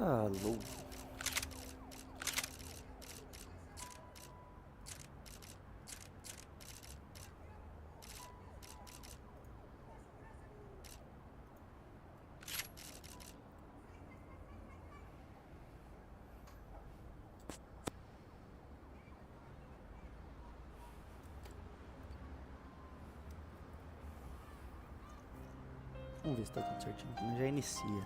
Alô. Vamos ver se tá tudo certinho. Então já inicia.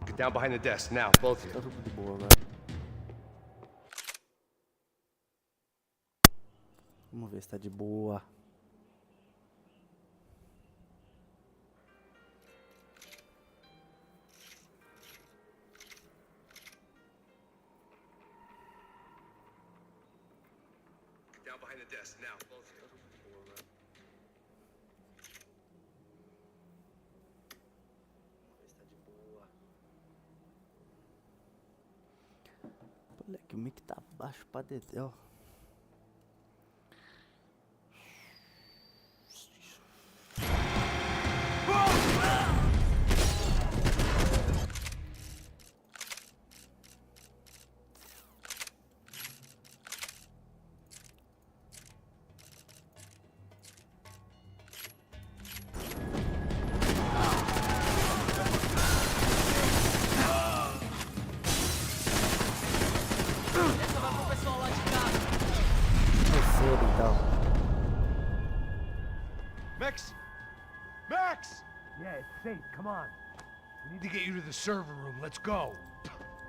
Get down behind the desk now, both of Tá you. tudo de boa agora. Vamos ver se tá de boa. Get down behind the desk now, both of you. Vamos ver se tá de boa. Moleque, o mic tá baixo pra dedéu. Terceiro então. Max! Max! Yeah, it's safe. Come on. We need to get you to the server room. Let's go.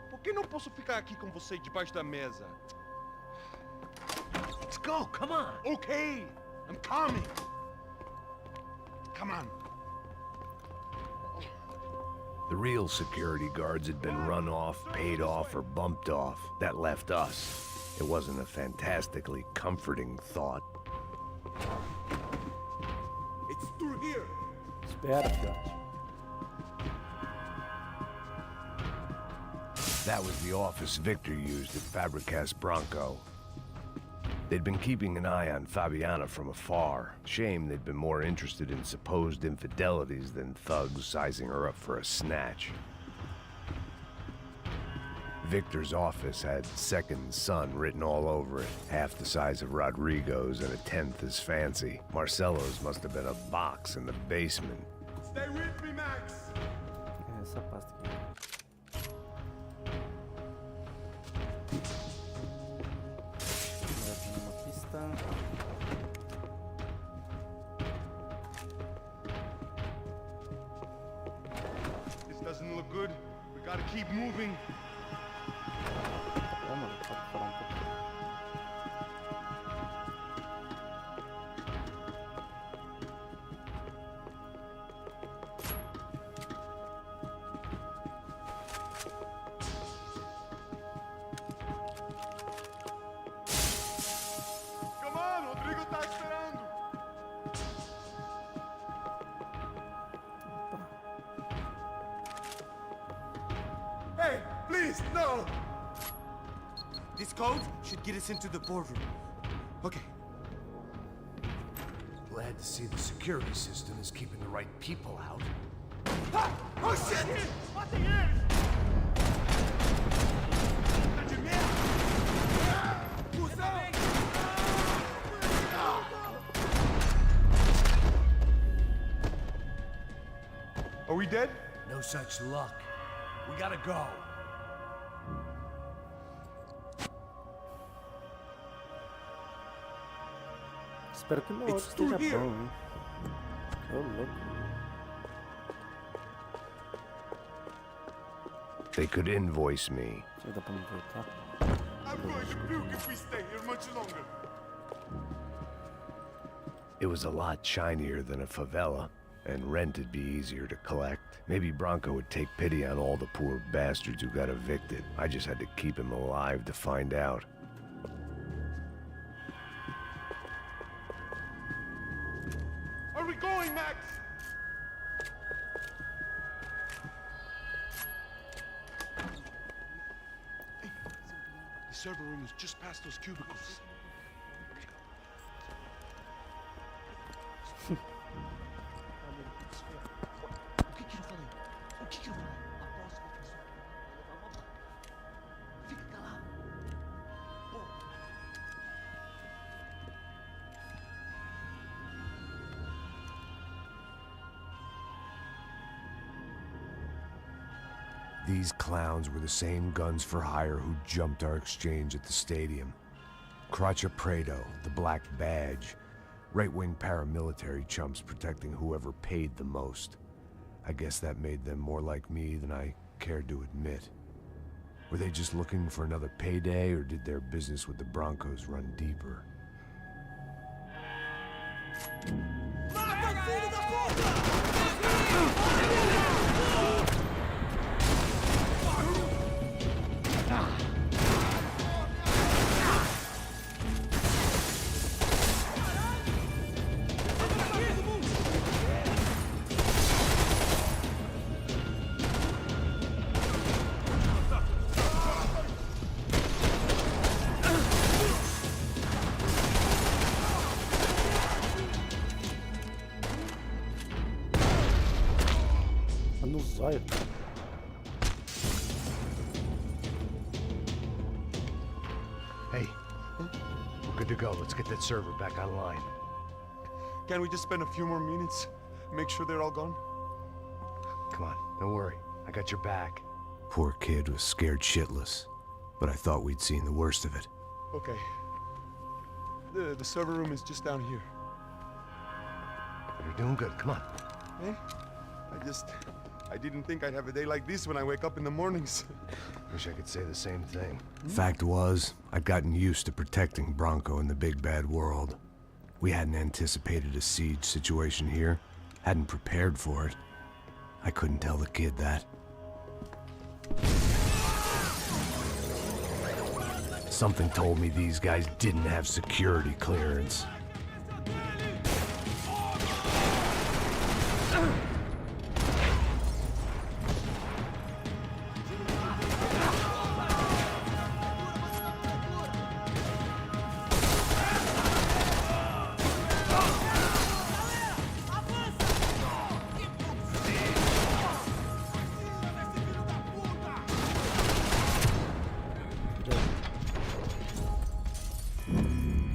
Por que não posso ficar aqui com você debaixo da mesa? Let's go. Come on. Okay, I'm coming. Come on. The real security guards had been run off, paid off, or bumped off. That left us. It wasn't a fantastically comforting thought. It's through here. Espera, filhote. That was the office Victor used at Fabricas Bronco. They'd been keeping an eye on Fabiana from afar. Shame they'd been more interested in supposed infidelities than thugs sizing her up for a snatch. Victor's office had second son written all over it, half the size of Rodrigo's and a tenth as fancy. Marcelo's must have been a box in the basement. Stay with me, Max. É essa pasta aqui. Agora tem uma pista. This doesn't look good. We gotta keep moving. Tá, mano, pode parar um pouco. Come on, Rodrigo tá esperando. Hey, please, no. This code should get us into the boardroom. Okay. Glad to see the security system is keeping the right people out. Ah! Oh shit! What the hell? Are we dead? No such luck. We gotta go. Espero que meu áudio It's through esteja here. bom, hein? Ô, louco. They could invoice me. Será que dá pra me voltar? I'm going to puke if we stay here much longer. It was a lot shinier than a favela, and rent'd be easier to collect. Maybe Bronco would take pity on all the poor bastards who got evicted. I just had to keep him alive to find out. Are we going, Max? The server room is just past those cubicles. O que que eu falei? O que que eu falei? A próxima pessoa que vai levar uma bala. Fica calado. Pô. These clowns were the same guns for hire who jumped our exchange at the stadium. Crotcha Prado, the Black Badge. Right-wing paramilitary chumps protecting whoever paid the most. I guess that made them more like me than I cared to admit. Were they just looking for another payday, or did their business with the Broncos run deeper? Tá no zóio. Hey, we're good to go. Let's get that server back online. Can we just spend a few more minutes? Make sure they're all gone? Come on, don't worry. I got your back. Poor kid was scared shitless, but I thought we'd seen the worst of it. Okay. The server room is just down here. You're doing good. Come on. Eh? I didn't think I'd have a day like this when I wake up in the mornings. Wish I could say the same thing. Fact was, I'd gotten used to protecting Bronco in the big bad world. We hadn't anticipated a siege situation here, hadn't prepared for it. I couldn't tell the kid that. Something told me these guys didn't have security clearance.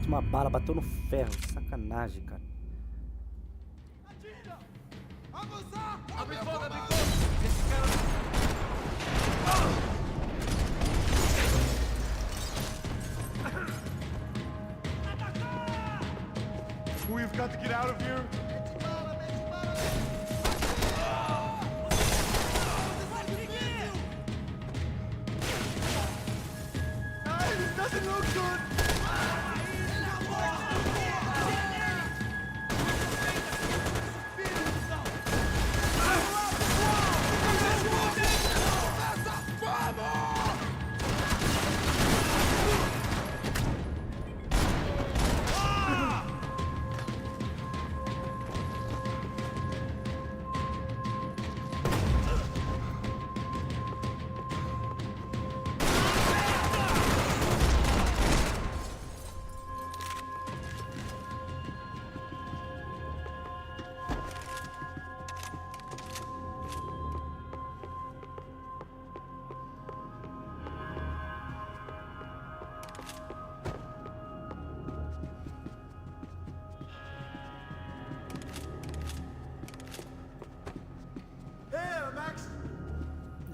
Uma bala bateu no ferro. Sacanagem, cara. We've got to get out of here. It doesn't look good.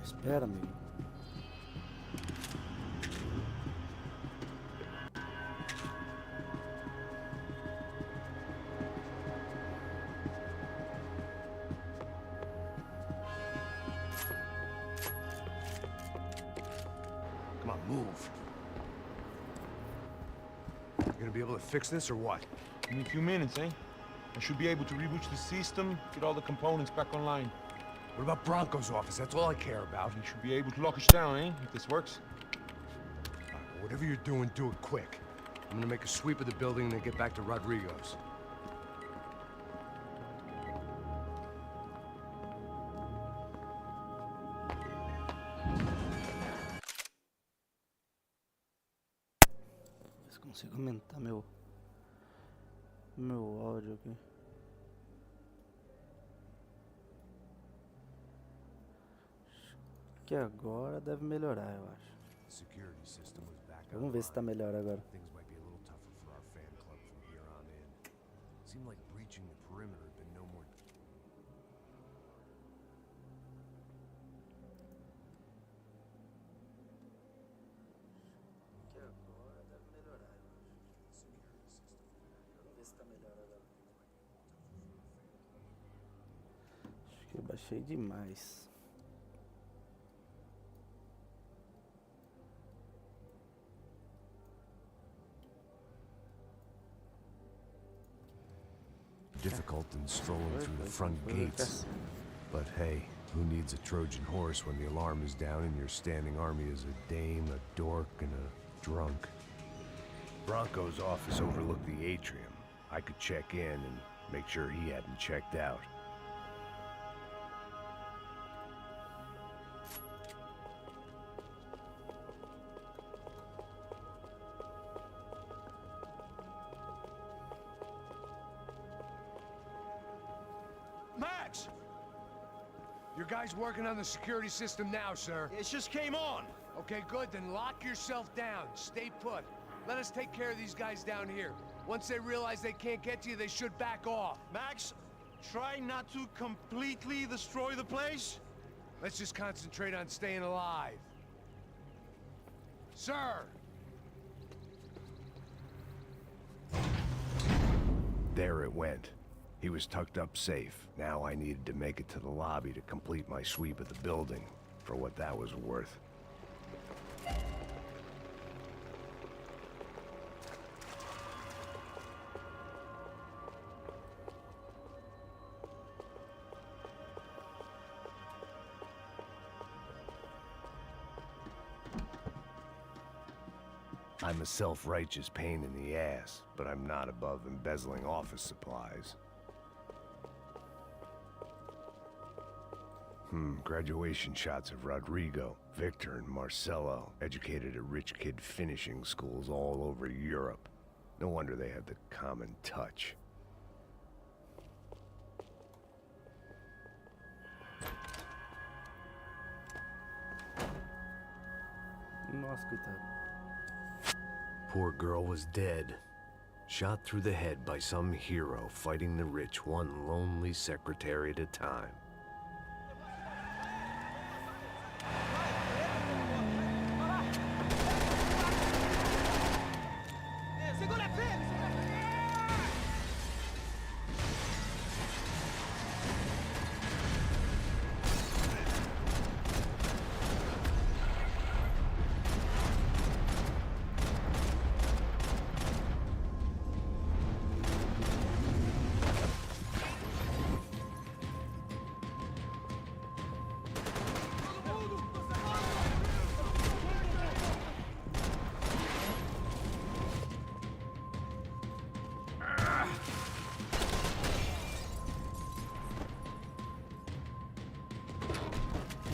Espera, amigo. gonna be able to fix this or what? Give me a few minutes, eh? I should be able to reboot the system, get all the components back online. What about Bronco's office? That's all I care about. You should be able to lock us down, eh? If this works. All right, well, whatever you're doing, do it quick. I'm gonna make a sweep of the building and then get back to Rodrigo's. Ver se consigo aumentar meu áudio aqui. Que agora deve melhorar, eu acho. Security system was back Vamos ver se tá melhor agora. Things might be a little tougher for our fan club from here on in. Seemed like breaching the perimeter had been no more. Que agora deve melhorar, eu acho. Vamos ver se tá melhor agora. Acho que eu baixei demais. Difficult than strolling through the front gates. But hey, who needs a Trojan horse when the alarm is down and your standing army is a dame, a dork, and a drunk? Bronco's office overlooked the atrium. I could check in and make sure he hadn't checked out. Max! Your guy's working on the security system now, sir. It just came on. Okay, good. Then lock yourself down. Stay put. Let us take care of these guys down here. Once they realize they can't get to you, they should back off. Max, try not to completely destroy the place. Let's just concentrate on staying alive. Sir! There it went. He was tucked up safe. Now I needed to make it to the lobby to complete my sweep of the building, for what that was worth. I'm a self-righteous pain in the ass, but I'm not above embezzling office supplies. Graduation shots of Rodrigo, Victor, and Marcelo, educated at rich kid finishing schools all over Europe. No wonder they had the common touch. Nossa, coitado. Poor girl was dead. Shot through the head by some hero fighting the rich one lonely secretary at a time.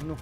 No.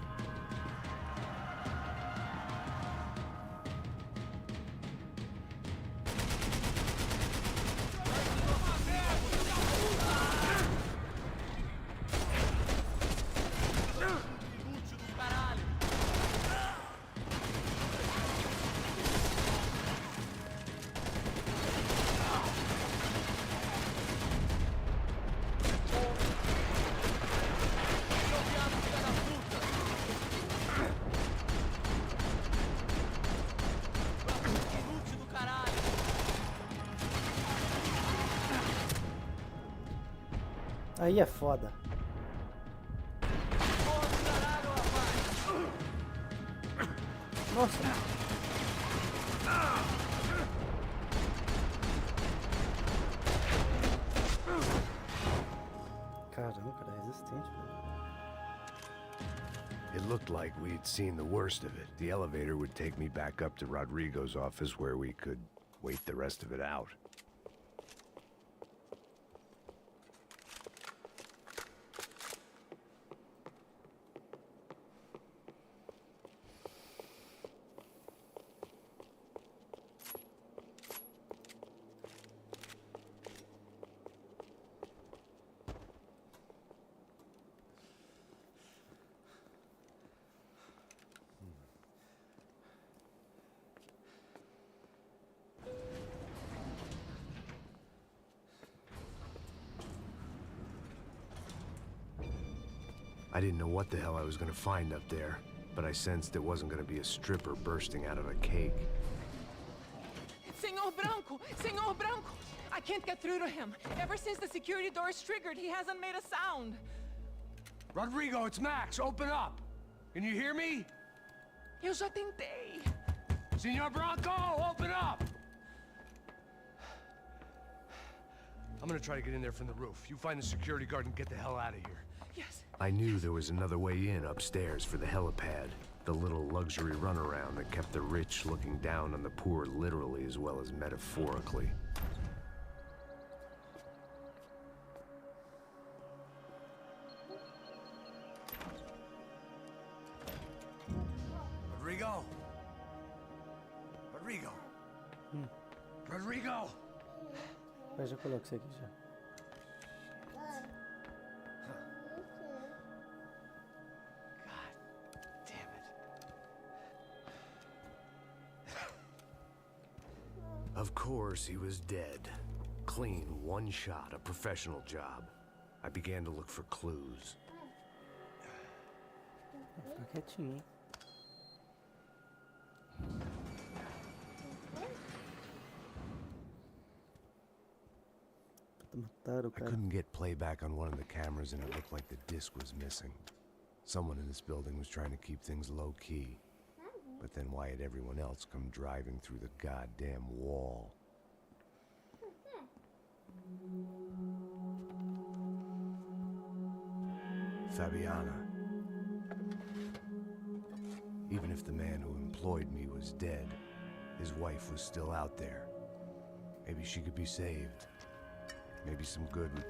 Aí é foda. Nossa. It looked like we'd seen the worst of it. The elevator would take me back up to Rodrigo's office where we could wait the rest of it out. I didn't know what the hell I was gonna find up there, but I sensed it wasn't gonna be a stripper bursting out of a cake. Senor Branco! Senor Branco! I can't get through to him. Ever since the security door is triggered, he hasn't made a sound. Rodrigo, it's Max. Open up. Can you hear me? Eu já tentei. Senor Branco, open up! I'm gonna try to get in there from the roof. You find the security guard and get the hell out of here. Yes. I knew there was another way in upstairs for the helipad. The little luxury runaround that kept the rich looking down on the poor literally as well as metaphorically. Rodrigo! Rodrigo! Rodrigo! Eu já coloco isso aqui já. Damn it. Of course, he was dead. Clean, one shot, a professional job. I began to look for clues. Vou ficar quietinho, hein? Mataram o I cara. couldn't get playback on one of the cameras and it looked like the disc was missing. Someone in this building was trying to keep things low-key. But then why had everyone else come driving through the goddamn wall? Fabiana. Even if the man who employed me was dead, his wife was still out there. Maybe she could be saved. Maybe some good would...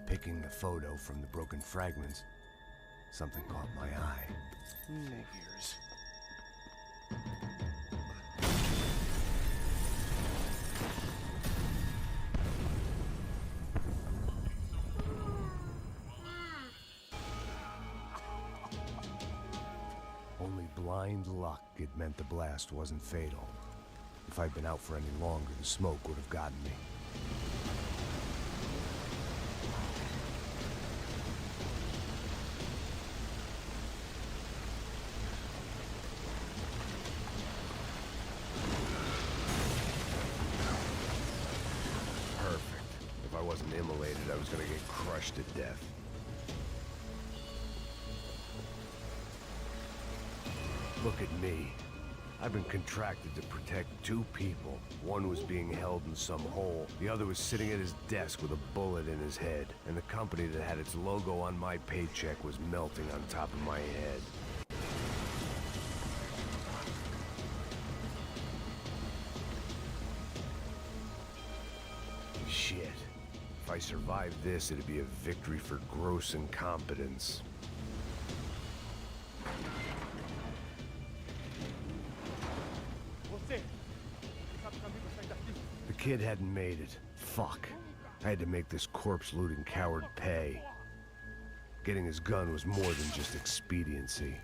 Picking the photo from the broken fragments, something caught my eye. Figures. Only blind luck it meant the blast wasn't fatal. If I'd been out for any longer, the smoke would have gotten me. Perfect. If I wasn't immolated, I was gonna get crushed to death. Look at me. I've been contracted to protect two people. One was being held in some hole. The other was sitting at his desk with a bullet in his head. And the company that had its logo on my paycheck was melting on top of my head. Shit. If I survived this, it'd be a victory for gross incompetence. The kid hadn't made it. Fuck. I had to make this corpse-looting coward pay. Getting his gun was more than just expediency.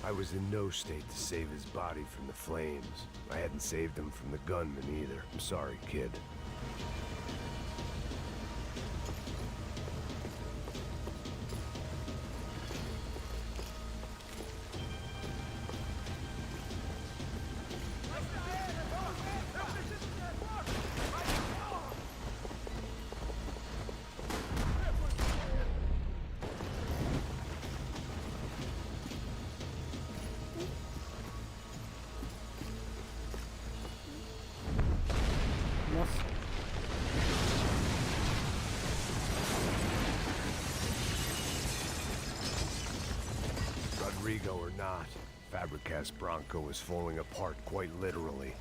I was in no state to save his body from the flames. I hadn't saved him from the gunman either. I'm sorry, kid. Rodrigo or not, Fabregas Bronco was falling apart quite literally.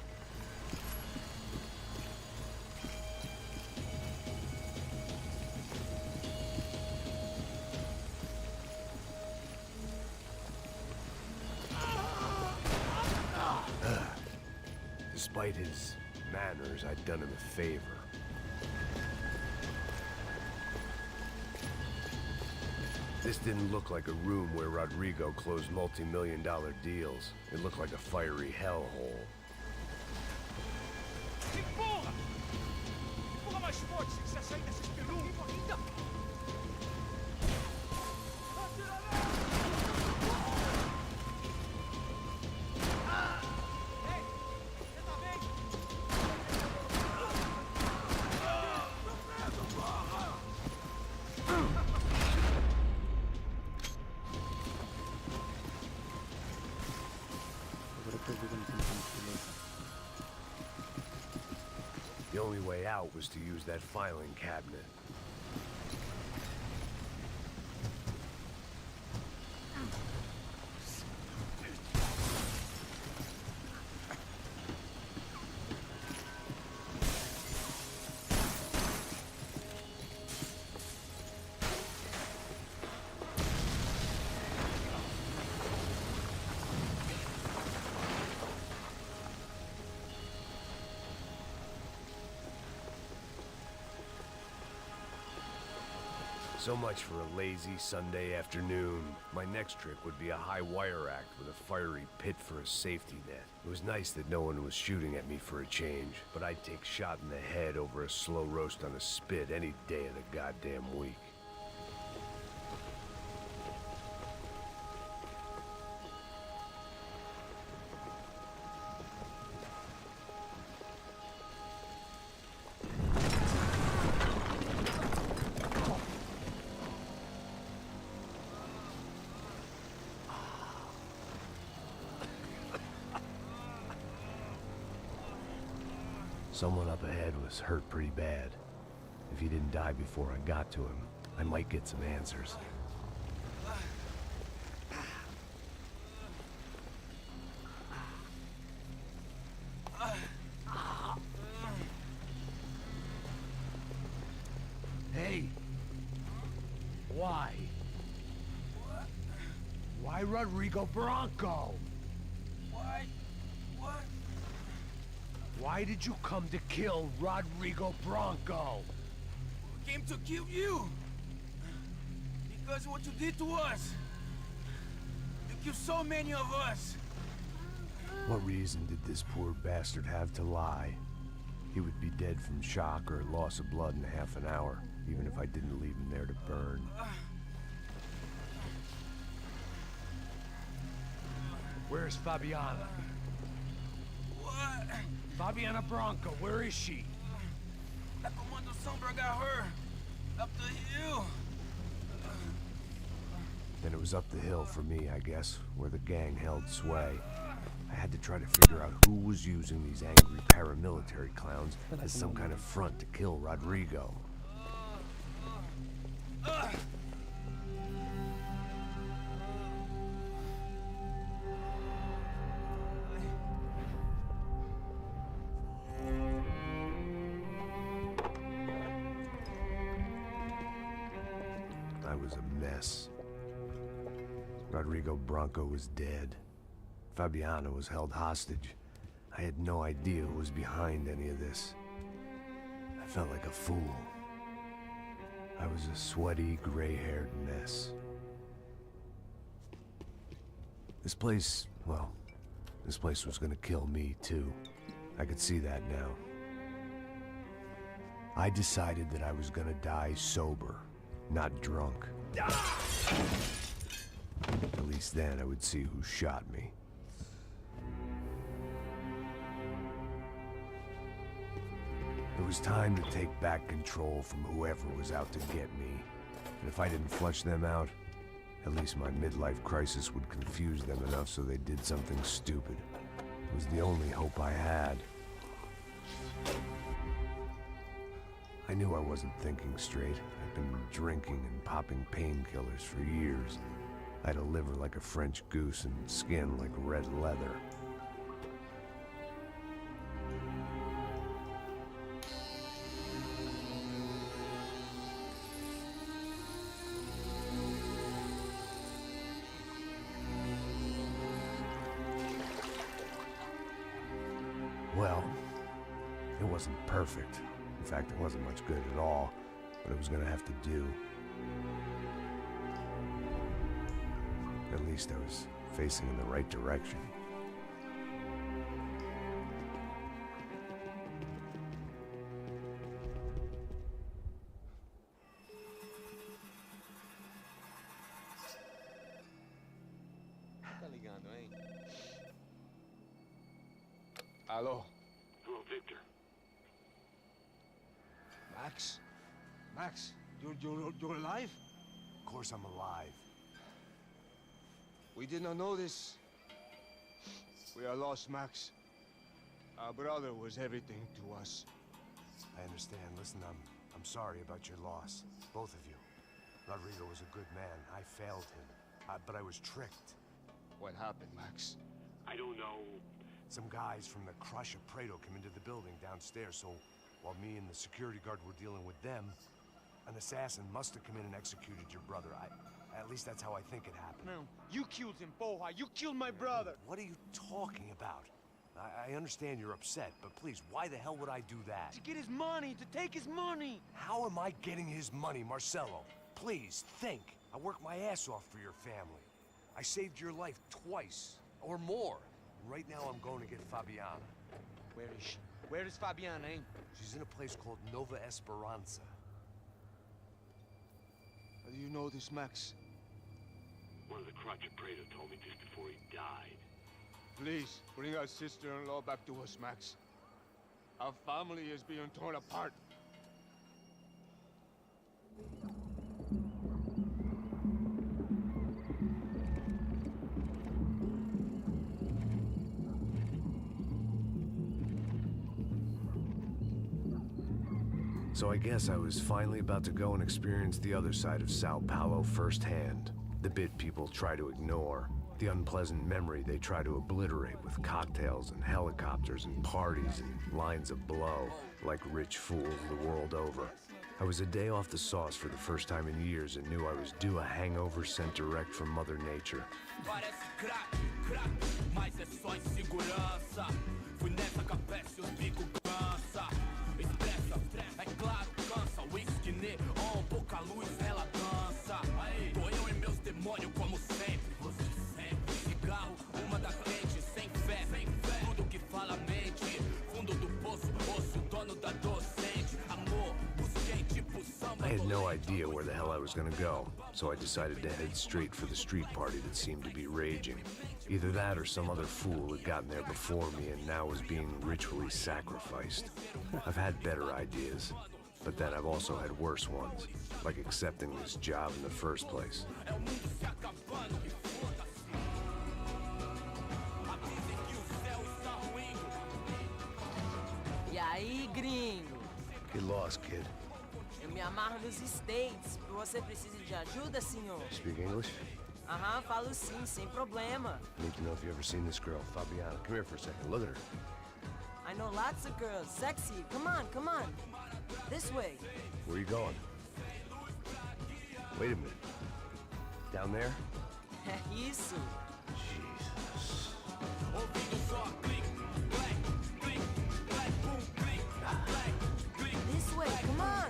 Despite his manners, I'd done him a favor. This didn't look like a room where Rodrigo closed multi-million-dollar deals. It looked like a fiery hellhole. Empurra! Empurra mais forte se quiser sair dessa espelunca. Ainda! Ei! Você tá bem? Agora que eu vi que eu não tenho como filmar. The only way out was to use that filing cabinet. So much for a lazy Sunday afternoon. My next trick would be a high wire act with a fiery pit for a safety net. It was nice that no one was shooting at me for a change, but I'd take shot in the head over a slow roast on a spit any day of the goddamn week. Someone up ahead was hurt pretty bad. If he didn't die before I got to him, I might get some answers. Hey! Why? Why Rodrigo Bronco? Why? What? Why did you come to kill Rodrigo Bronco? We came to kill you! Because of what you did to us! You killed so many of us! What reason did this poor bastard have to lie? He would be dead from shock or loss of blood in half an hour, even if I didn't leave him there to burn. Where's Fabiana? What? Fabiana Bronco, where is she? La Comando Sombra got her! Up the hill! Then it was up the hill for me, I guess, where the gang held sway. I had to try to figure out who was using these angry paramilitary clowns as some kind of front to kill Rodrigo. I was a mess. Rodrigo Bronco was dead. Fabiana was held hostage. I had no idea who was behind any of this. I felt like a fool. I was a sweaty, gray-haired mess. This place, well, this place was gonna kill me too. I could see that now. I decided that I was gonna die sober, not drunk. At least then I would see who shot me. It was time to take back control from whoever was out to get me. And if I didn't flush them out, at least my midlife crisis would confuse them enough so they did something stupid. It was the only hope I had. I knew I wasn't thinking straight. I'd been drinking and popping painkillers for years. I had a liver like a French goose and skin like red leather. Well, it wasn't perfect. In fact, it wasn't much good at all, but it was gonna have to do. At least I was facing in the right direction. Tá ligando, hein? Alô? Hello, Victor. Max? Max, you're alive? Of course I'm alive. We did not know this. We are lost, Max. Our brother was everything to us. I understand. Listen, I'm sorry about your loss. Both of you. Rodrigo was a good man. I failed him. But I was tricked. What happened, Max? I don't know. Some guys from the Crush of Prado came into the building downstairs, so while me and the security guard were dealing with them, an assassin must have come in and executed your brother. At least that's how I think it happened. No, you killed him, Porra. You killed my brother. What are you talking about? I understand you're upset, but please, why the hell would I do that? To get his money, to take his money. How am I getting his money, Marcelo? Please, think. I worked my ass off for your family. I saved your life twice, or more. Right now, I'm going to get Fabiana. Where is she? Where is Fabiana, eh? She's in a place called Nova Esperanza. How do you know this, Max? One of the Crotch of Prado told me just before he died. Please, bring our sister-in-law back to us, Max. Our family is being torn apart. So I guess I was finally about to go and experience the other side of Sao Paulo firsthand. The bit people try to ignore. The unpleasant memory they try to obliterate with cocktails and helicopters and parties and lines of blow, like rich fools the world over. I was a day off the sauce for the first time in years and knew I was due a hangover sent direct from Mother Nature. I had no idea where the hell I was gonna go, so I decided to head straight for the street party that seemed to be raging. Either that or some other fool had gotten there before me and now was being ritually sacrificed. I've had better ideas, but then I've also had worse ones, like accepting this job in the first place. E aí, gringo? Get lost, kid. Eu me amarro nos States. Você precisa de ajuda, senhor? Speak English? Aham, falo sim, sem problema. Need to know if you've ever seen this girl, Fabiana. Come here for a second. Look at her. I know lots of girls. Sexy. Come on, come on. This way. Where are you going? Wait a minute. Down there? Isso. Jesus. This way, come on.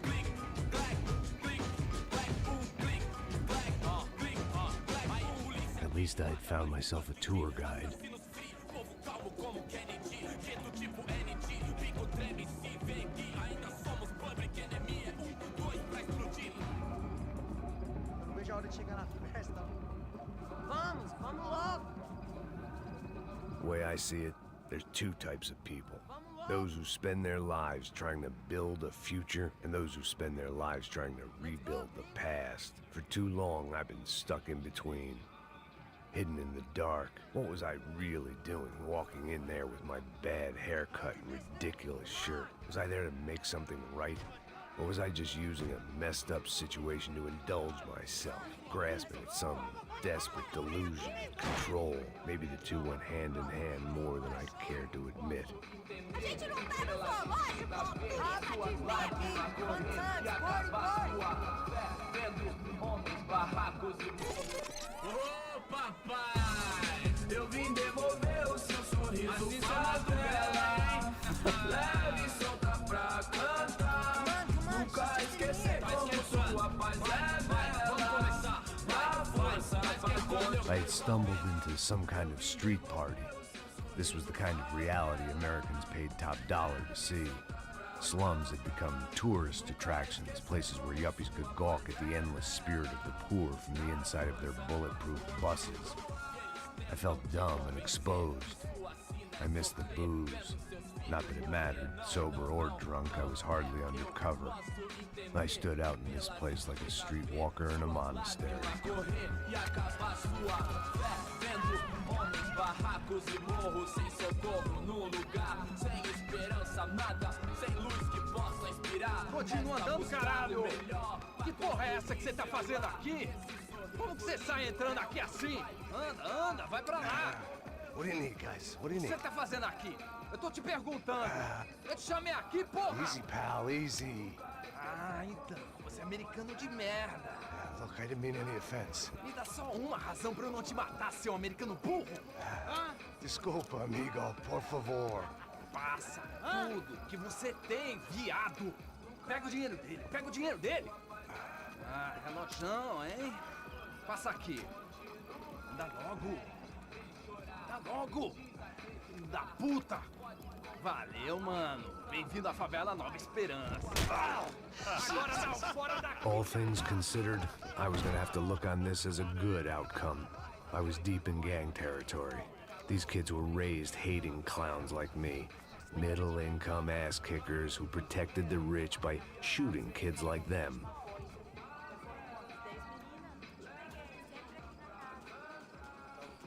At least I'd found myself a tour guide. Não vejo a hora de chegar na festa. Vamos, vamos logo. The way I see it, there's two types of people. Those who spend their lives trying to build a future, and those who spend their lives trying to rebuild the past. For too long, I've been stuck in between. Hidden in the dark. What was I really doing walking in there with my bad haircut and ridiculous shirt? Was I there to make something right? Or was I just using a messed up situation to indulge myself, grasping at some desperate delusion, control? Maybe the two went hand in hand more than I cared to admit. A gente não tá no zoológico! Calma de Mickey! Ô papai, eu vim devolver o seu sorriso favela. Leve e solta pra cantar. Nunca esquecer como sua paz é bela. Dá força pra I had stumbled into some kind of street party. This was the kind of reality Americans paid top dollar to see. Slums had become tourist attractions, places where yuppies could gawk at the endless spirit of the poor from the inside of their bulletproof buses. I felt dumb and exposed. I missed the booze. Not that it mattered, sober or drunk, I was hardly under cover. I stood out in this place like a streetwalker in a monastery. Continua andando, caralho! Que porra é essa que você tá fazendo aqui? Como que você sai entrando aqui assim? Anda, anda, vai pra lá! What do you need, guys? What do you O que need? você tá fazendo aqui? Eu tô te perguntando! Eu te chamei aqui, porra! Easy, pal, easy. Ah, então, você é americano de merda! Look, I didn't mean any offense. Me dá só uma razão pra eu não te matar, seu americano burro! Ah, Desculpa, amigo, por favor. passa tudo que você tem, viado! Pega o dinheiro dele, pega o dinheiro dele! Ah, relojão, hein? Passa aqui. Dá logo! Dá logo! Filho da puta! Valeu, mano. Bem-vindo à favela Nova Esperança. Agora não, fora daqui! All things considered, I was gonna have to look on this as a good outcome. I was deep in gang territory. These kids were raised hating clowns like me. Middle-income ass-kickers who protected the rich by shooting kids like them.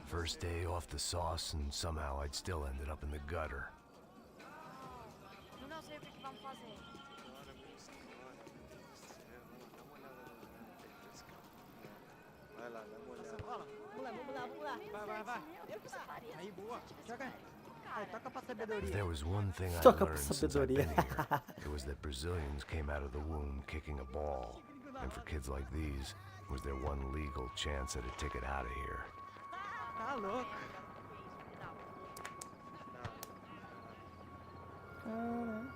First day off the sauce, and somehow I'd still ended up in the gutter. Não sei o que vamos fazer. Vai lá, dá uma olhada. Vamos lá. Vai. Aí, boa. Joga. Vai, toca pra sabedoria. If there was one thing I Toca pra learned since I've been sabedoria. here, it was that Brazilians came out of the womb kicking a ball. And for kids like these, was their one legal chance at a ticket out of here. Tá louco.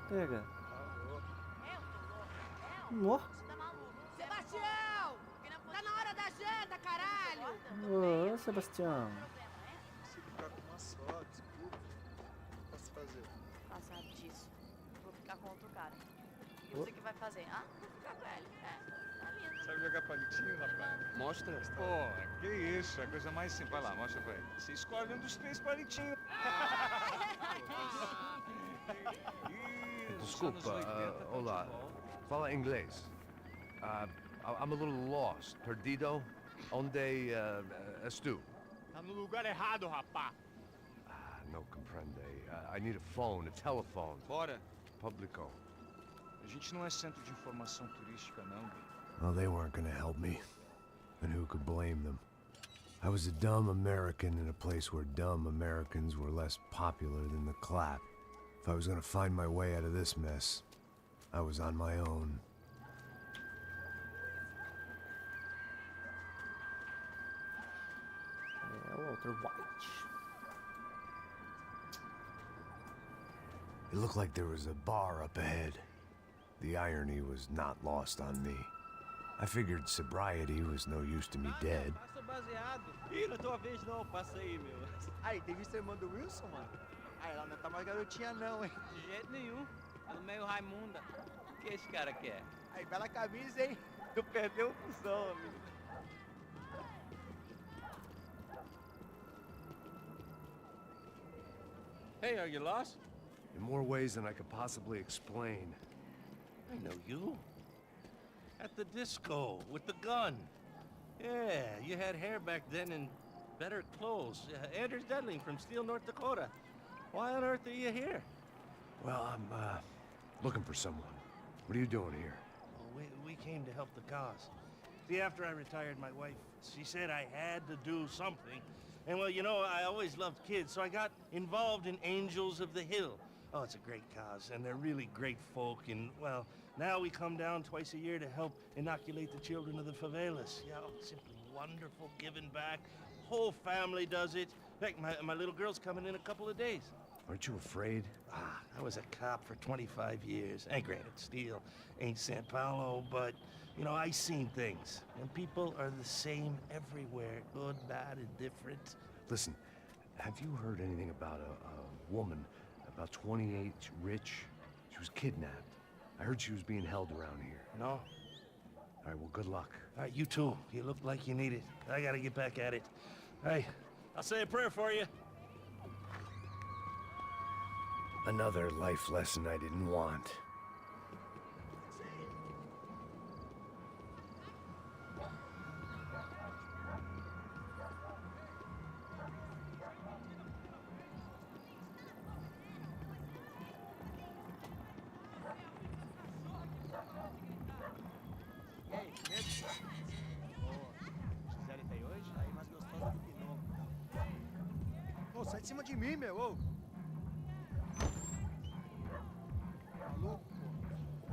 Pega. Nó. Sebastião! Tá na hora da janta, caralho! Ô, Sebastião. Consigo ficar com uma só, desculpa. O que posso fazer? Passado disso. Vou ficar com outro cara. E você que vai fazer? Ah, vou ficar com ele. Tá lindo. Sabe jogar palitinho, rapaz? Mostra. Pô, que isso, é a coisa mais simples. Vai lá, mostra pra ele. Você escolhe um dos 3 palitinhos. Desculpa, olá. Fala inglês. I'm a little lost. Perdido? Onde estou? Tá no lugar errado, rapá. No comprende. I need a phone, a telephone. Bora. Publico. A gente não é centro de informação turística, não, Gui. Well, they weren't gonna help me. And who could blame them? I was a dumb American in a place where dumb Americans were less popular than the clap. If I was gonna find my way out of this mess, I was on my own. É o Walter White. It looked like there was a bar up ahead. The irony was not lost on me. I figured sobriety was no use to me dead. Passa baseado. Ih, não é tua vez não, passa aí, meu. Aí, tem visto a irmã do Wilson, mano? Aí, ela não tá mais garotinha não, hein? De jeito nenhum. Ela é meio Raimunda. O que esse cara quer? Aí, bela camisa, hein? Tu perdeu o fusão, amigo. Hey, are you lost? In more ways than I could possibly explain. I know you. At the disco, with the gun. Yeah, you had hair back then and better clothes. Anders Dedling from Steele, North Dakota. Why on earth are you here? Well, I'm, looking for someone. What are you doing here? we came to help the cause. See, after I retired, my wife, she said I had to do something. And well, you know, I always loved kids, so I got involved in Angels of the Hill. Oh, it's a great cause, and they're really great folk, and well, now we come down twice a year to help inoculate the children of the favelas. Yeah, oh, simply wonderful, giving back. Whole family does it. In fact, my little girl's coming in a couple of days. Aren't you afraid? I was a cop for 25 years. And granted, Steel ain't San Paulo, but, you know, I seen things. And people are the same everywhere, good, bad, indifferent. Listen, have you heard anything about a woman, about 28, rich? She was kidnapped. I heard she was being held around here. No? All right, well, good luck. All right, you too. You look like you need it. I gotta get back at it. Hey, I'll say a prayer for you. Another life lesson I didn't want. E aí, medo? Ô, Gisele tá aí hoje? Tá aí mais gostosa do que novo. Ô, sai de cima de mim, meu, ô! Maluco, pô.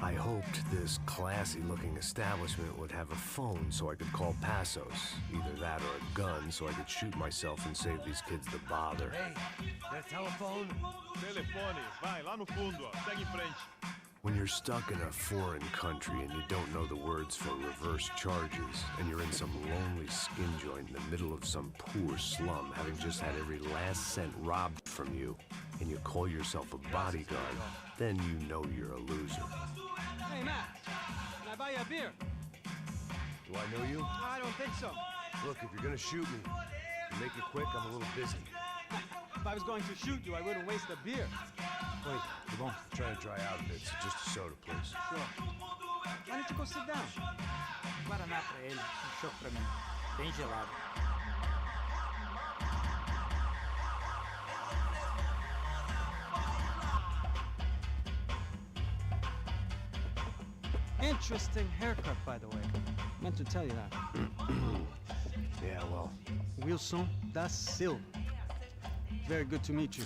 I hoped this classy-looking establishment would have a phone so I could call Passos. Either that or a gun so I could shoot myself and save these kids the bother. Hey, that telephone? Telefone, vai, lá no fundo, ó. Segue em frente. When you're stuck in a foreign country and you don't know the words for reverse charges, and you're in some lonely skin joint in the middle of some poor slum, having just had every last cent robbed from you, and you call yourself a bodyguard, then you know you're a loser. Hey, Matt, can I buy you a beer? Do I know you? I don't think so. Look, if you're gonna shoot me, make it quick, I'm a little busy. If I was going to shoot you, I wouldn't waste a beer. Wait, come on. I'm trying to dry out a bit, so just a soda, please. Sure. Why don't you go sit down? Guaraná pra ele, chopp pra mim. Bem gelado. Interesting haircut, by the way. Meant to tell you that. Yeah, well, Wilson da Silva. Very good to meet you.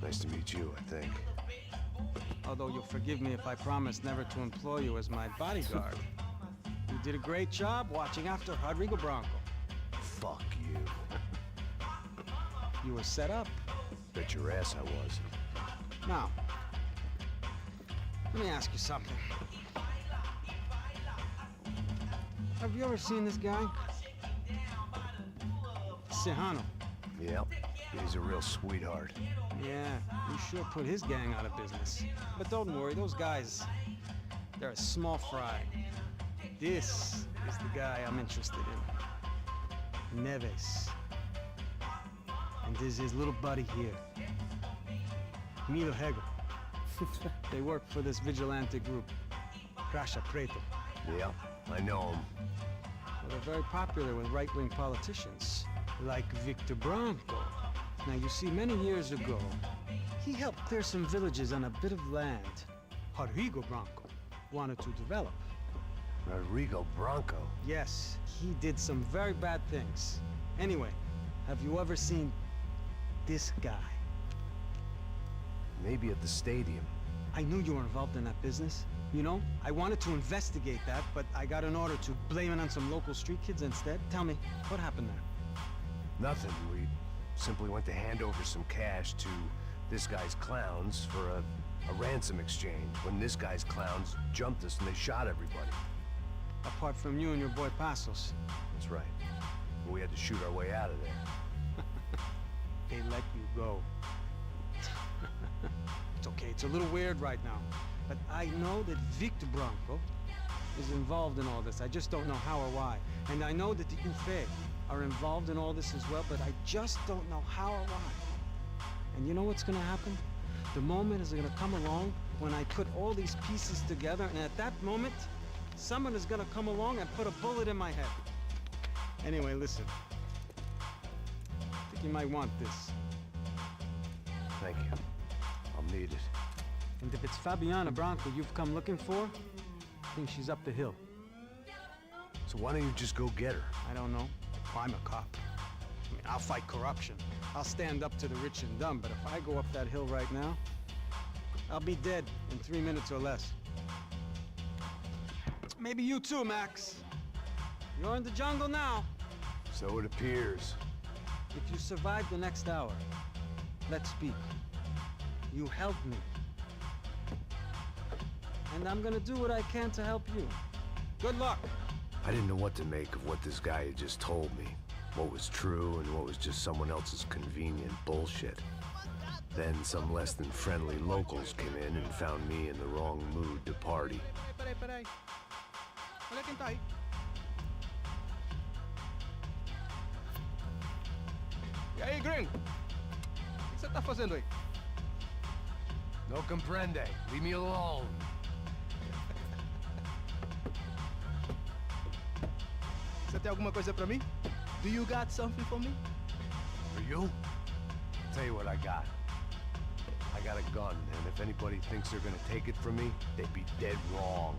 nice to meet you, I think. Although you'll forgive me if I promise never to employ you as my bodyguard. You did a great job watching after Rodrigo Bronco. Fuck you. You were set up. Bet your ass I was. Now, let me ask you something. Have you ever seen this guy? Serrano. Yep, he's a real sweetheart. Yeah, you sure put his gang out of business. But don't worry, those guys, they're a small fry. This is the guy I'm interested in. Neves. And this is his little buddy here. Milo Hegel. They work for this vigilante group, Crasha Preto. Yeah, I know him. Well, they're very popular with right-wing politicians, like Victor Bronco. Now, you see, many years ago, he helped clear some villages on a bit of land Rodrigo Bronco wanted to develop. Rodrigo Bronco? Yes, he did some very bad things. Anyway, have you ever seen this guy? Maybe at the stadium. I knew you were involved in that business. You know, I wanted to investigate that, but I got an order to blame it on some local street kids instead. Tell me, what happened there? Nothing. We simply went to hand over some cash to this guy's clowns for a ransom exchange when this guy's clowns jumped us and they shot everybody. Apart from you and your boy Passos. That's right. We had to shoot our way out of there. They let you go. It's okay, it's a little weird right now. But I know that Victor Bronco is involved in all this. I just don't know how or why. And I know that the UFE are involved in all this as well, but I just don't know how or why. And you know what's gonna happen? The moment is gonna come along when I put all these pieces together, and at that moment, someone is gonna come along and put a bullet in my head. Anyway, listen. I think you might want this. Thank you. I'll need it. And if it's Fabiana Branco you've come looking for, I think she's up the hill. So why don't you just go get her? I don't know. I'm a cop. I mean, I'll fight corruption. I'll stand up to the rich and dumb, but if I go up that hill right now, I'll be dead in 3 minutes or less. Maybe you too, Max. You're in the jungle now. So it appears. If you survive the next hour, let's speak. You helped me. And I'm gonna do what I can to help you. Good luck. I didn't know what to make of what this guy had just told me. What was true and what was just someone else's convenient bullshit. Then some less than friendly locals came in and found me in the wrong mood to party. Peraí. Olha quem tá aí. E aí, gringo? O que você tá fazendo aí? No comprende. Leave me alone. Você tem alguma coisa pra mim? Do you got something for me? For you? Tell you what I got. I got a gun, and if anybody thinks they're gonna take it from me, they'd be dead wrong.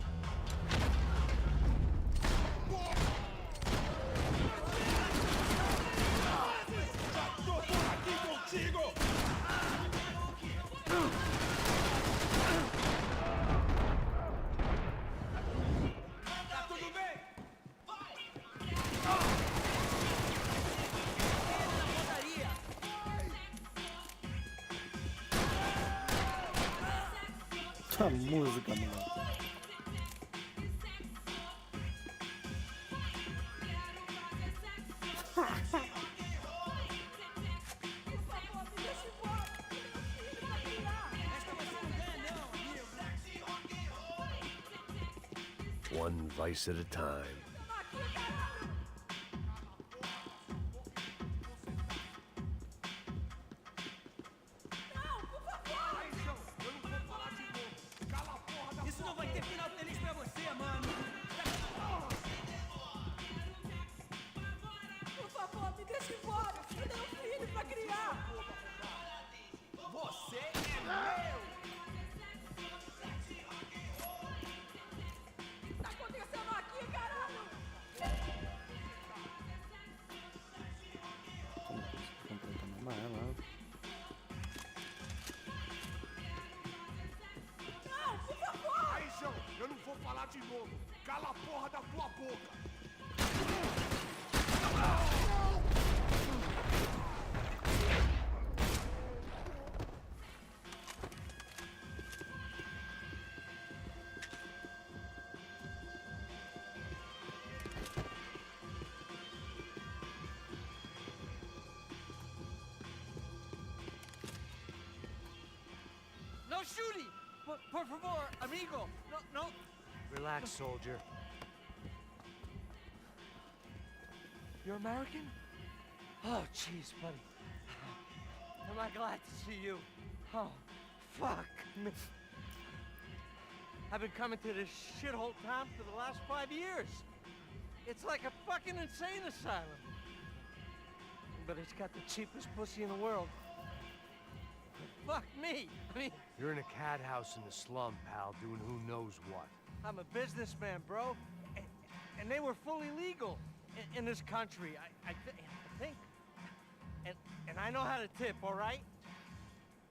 A música, mano. One vice at a time. Eu não vou falar de novo. Cala a porra da tua boca. No shooting! Por favor, amigo! No. Relax, soldier. You're American? Oh, jeez, buddy. Am I glad to see you? Oh, fuck me. I've been coming to this shithole town for the last 5 years. It's like a fucking insane asylum. But it's got the cheapest pussy in the world. Fuck me. I mean, You're in a cat house in the slum, pal, doing who knows what. I'm a businessman, bro. And they were fully legal in this country, I think. And I know how to tip, all right?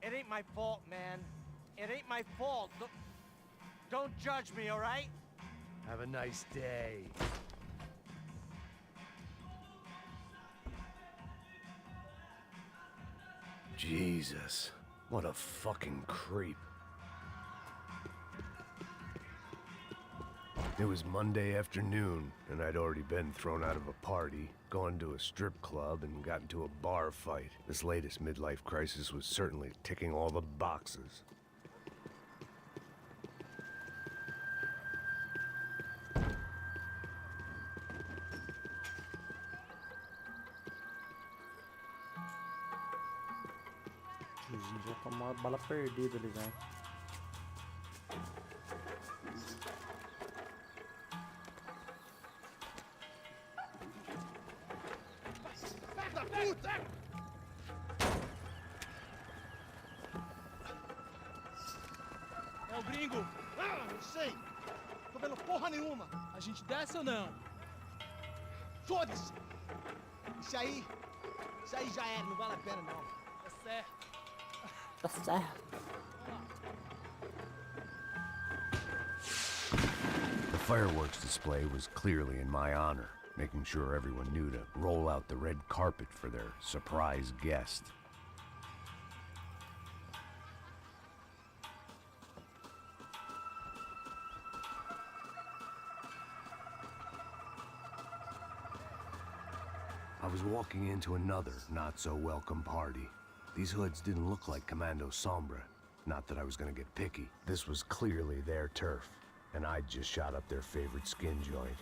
It ain't my fault, man. It ain't my fault. Don't judge me, all right? Have a nice day. Jesus, what a fucking creep. It was Monday afternoon, and I'd already been thrown out of a party, gone to a strip club, and got into a bar fight. This latest midlife crisis was certainly ticking all the boxes. Já tomou uma bala perdida ali já. puta! É o gringo! Ah, não sei! Tô vendo porra nenhuma! A gente desce ou não? Foda-se! Isso aí já era, não vale a pena não. Tá certo. Tá certo. The fireworks display was clearly in my honor, making sure everyone knew to roll out the red carpet for their surprise guest. I was walking into another not-so-welcome party. These hoods didn't look like Commando Sombra. Not that I was gonna get picky. This was clearly their turf, and I'd just shot up their favorite skin joint.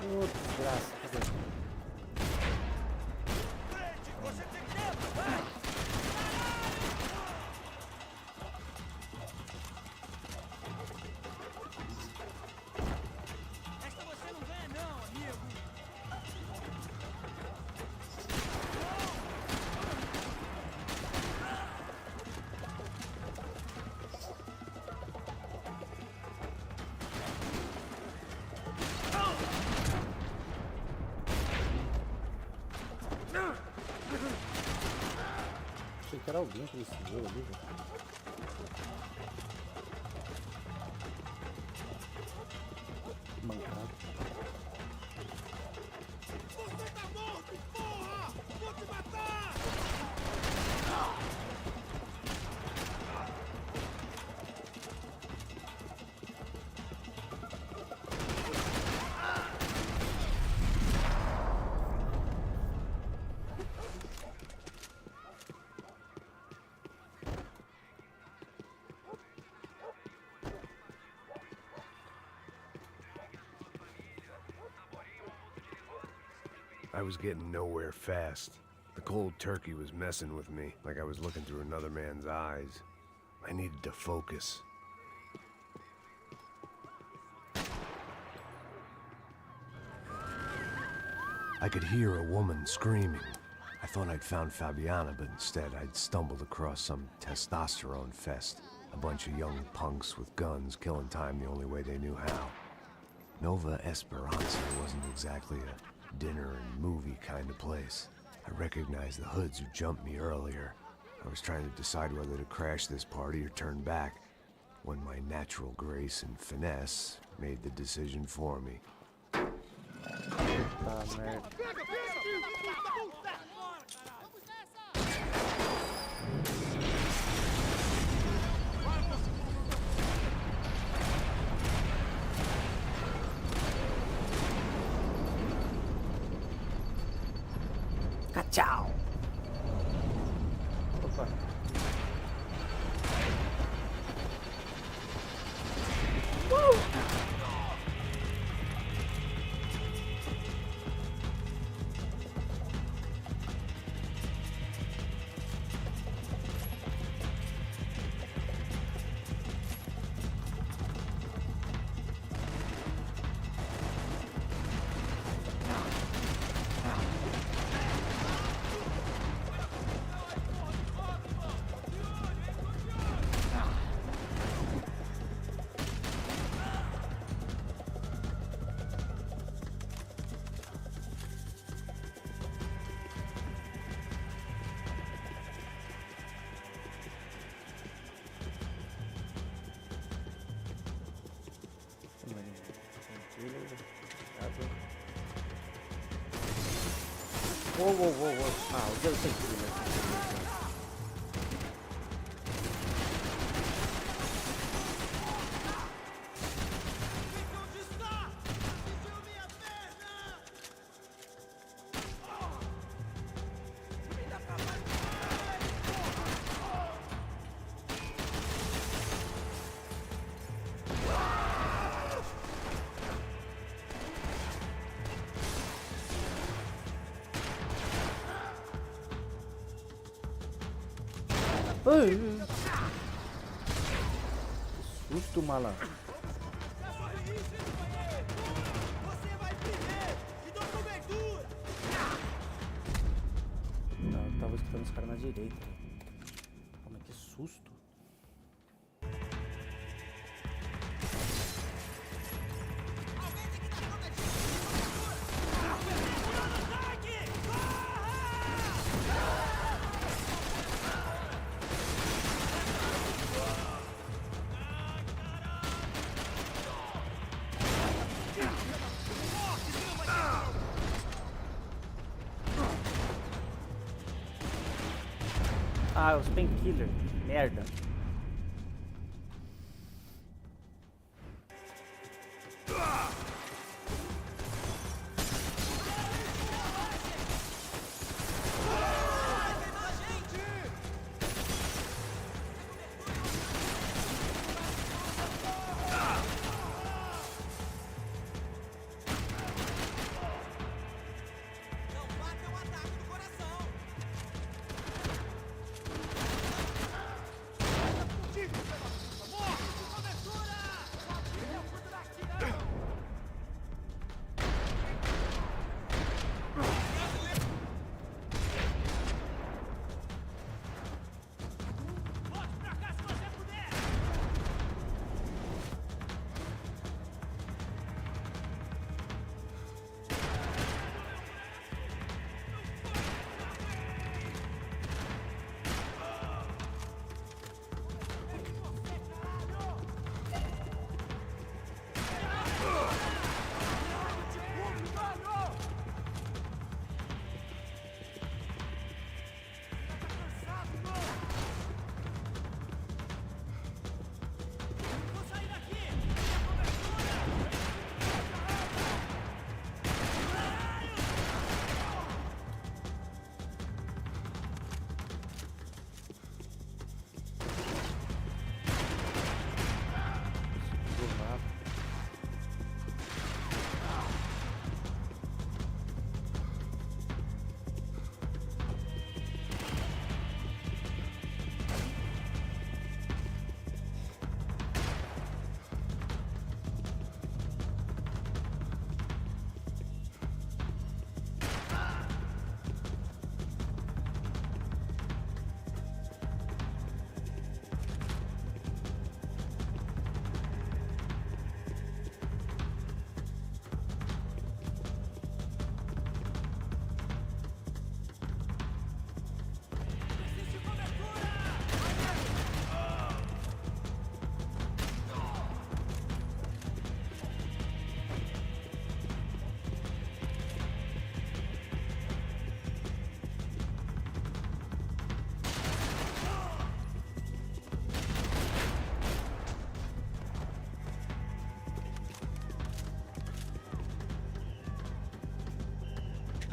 Desgraça. Esta você não ganha não, amigo. Achei que era alguém que decidiu ali, velho. Que mancado. Você tá morto, porra! Vou te matar! I was getting nowhere fast. The cold turkey was messing with me, like I was looking through another man's eyes. I needed to focus. I could hear a woman screaming. I thought I'd found Fabiana, but instead I'd stumbled across some testosterone fest. A bunch of young punks with guns killing time the only way they knew how. Nova Esperanza wasn't exactly a dinner and movie kind of place. I recognized the hoods who jumped me earlier. I was trying to decide whether to crash this party or turn back, when my natural grace and finesse made the decision for me. Tá, merda. Uou. Ah, o dedo tem que ir, né? Ai. Que susto, malandro. Eu tava escutando os caras na direita. Pô, mas que susto. Ah, os painkiller. Merda.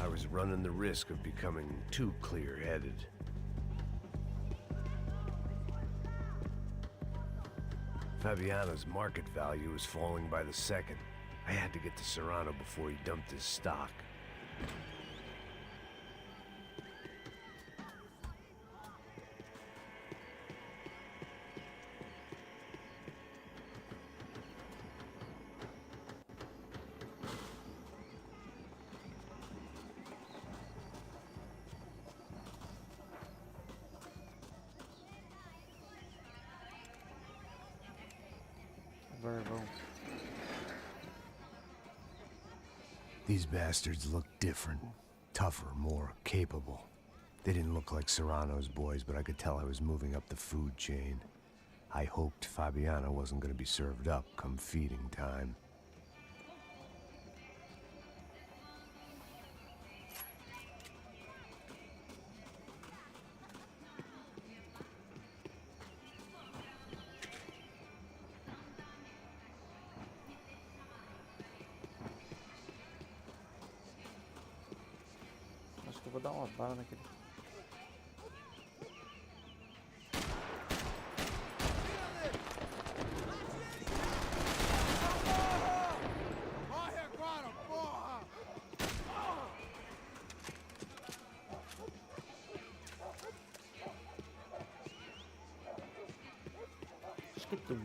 I was running the risk of becoming too clear-headed. Fabiana's market value was falling by the second. I had to get to Serrano before he dumped his stock. These bastards looked different. Tougher, more capable. They didn't look like Serrano's boys, but I could tell I was moving up the food chain. I hoped Fabiana wasn't going to be served up come feeding time. vou dar uma bala naquele. Morre agora, porra! Esquetum.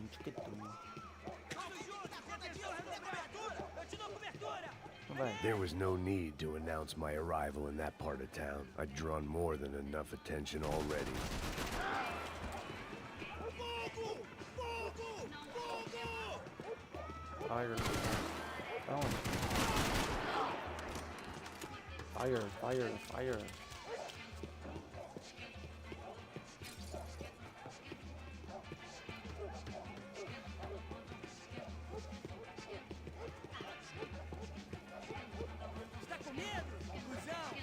Vai. There was no need to announce my arrival in that part of town. I'd drawn more than enough attention already. Fire. Down. Fire. Está com medo, cuzão?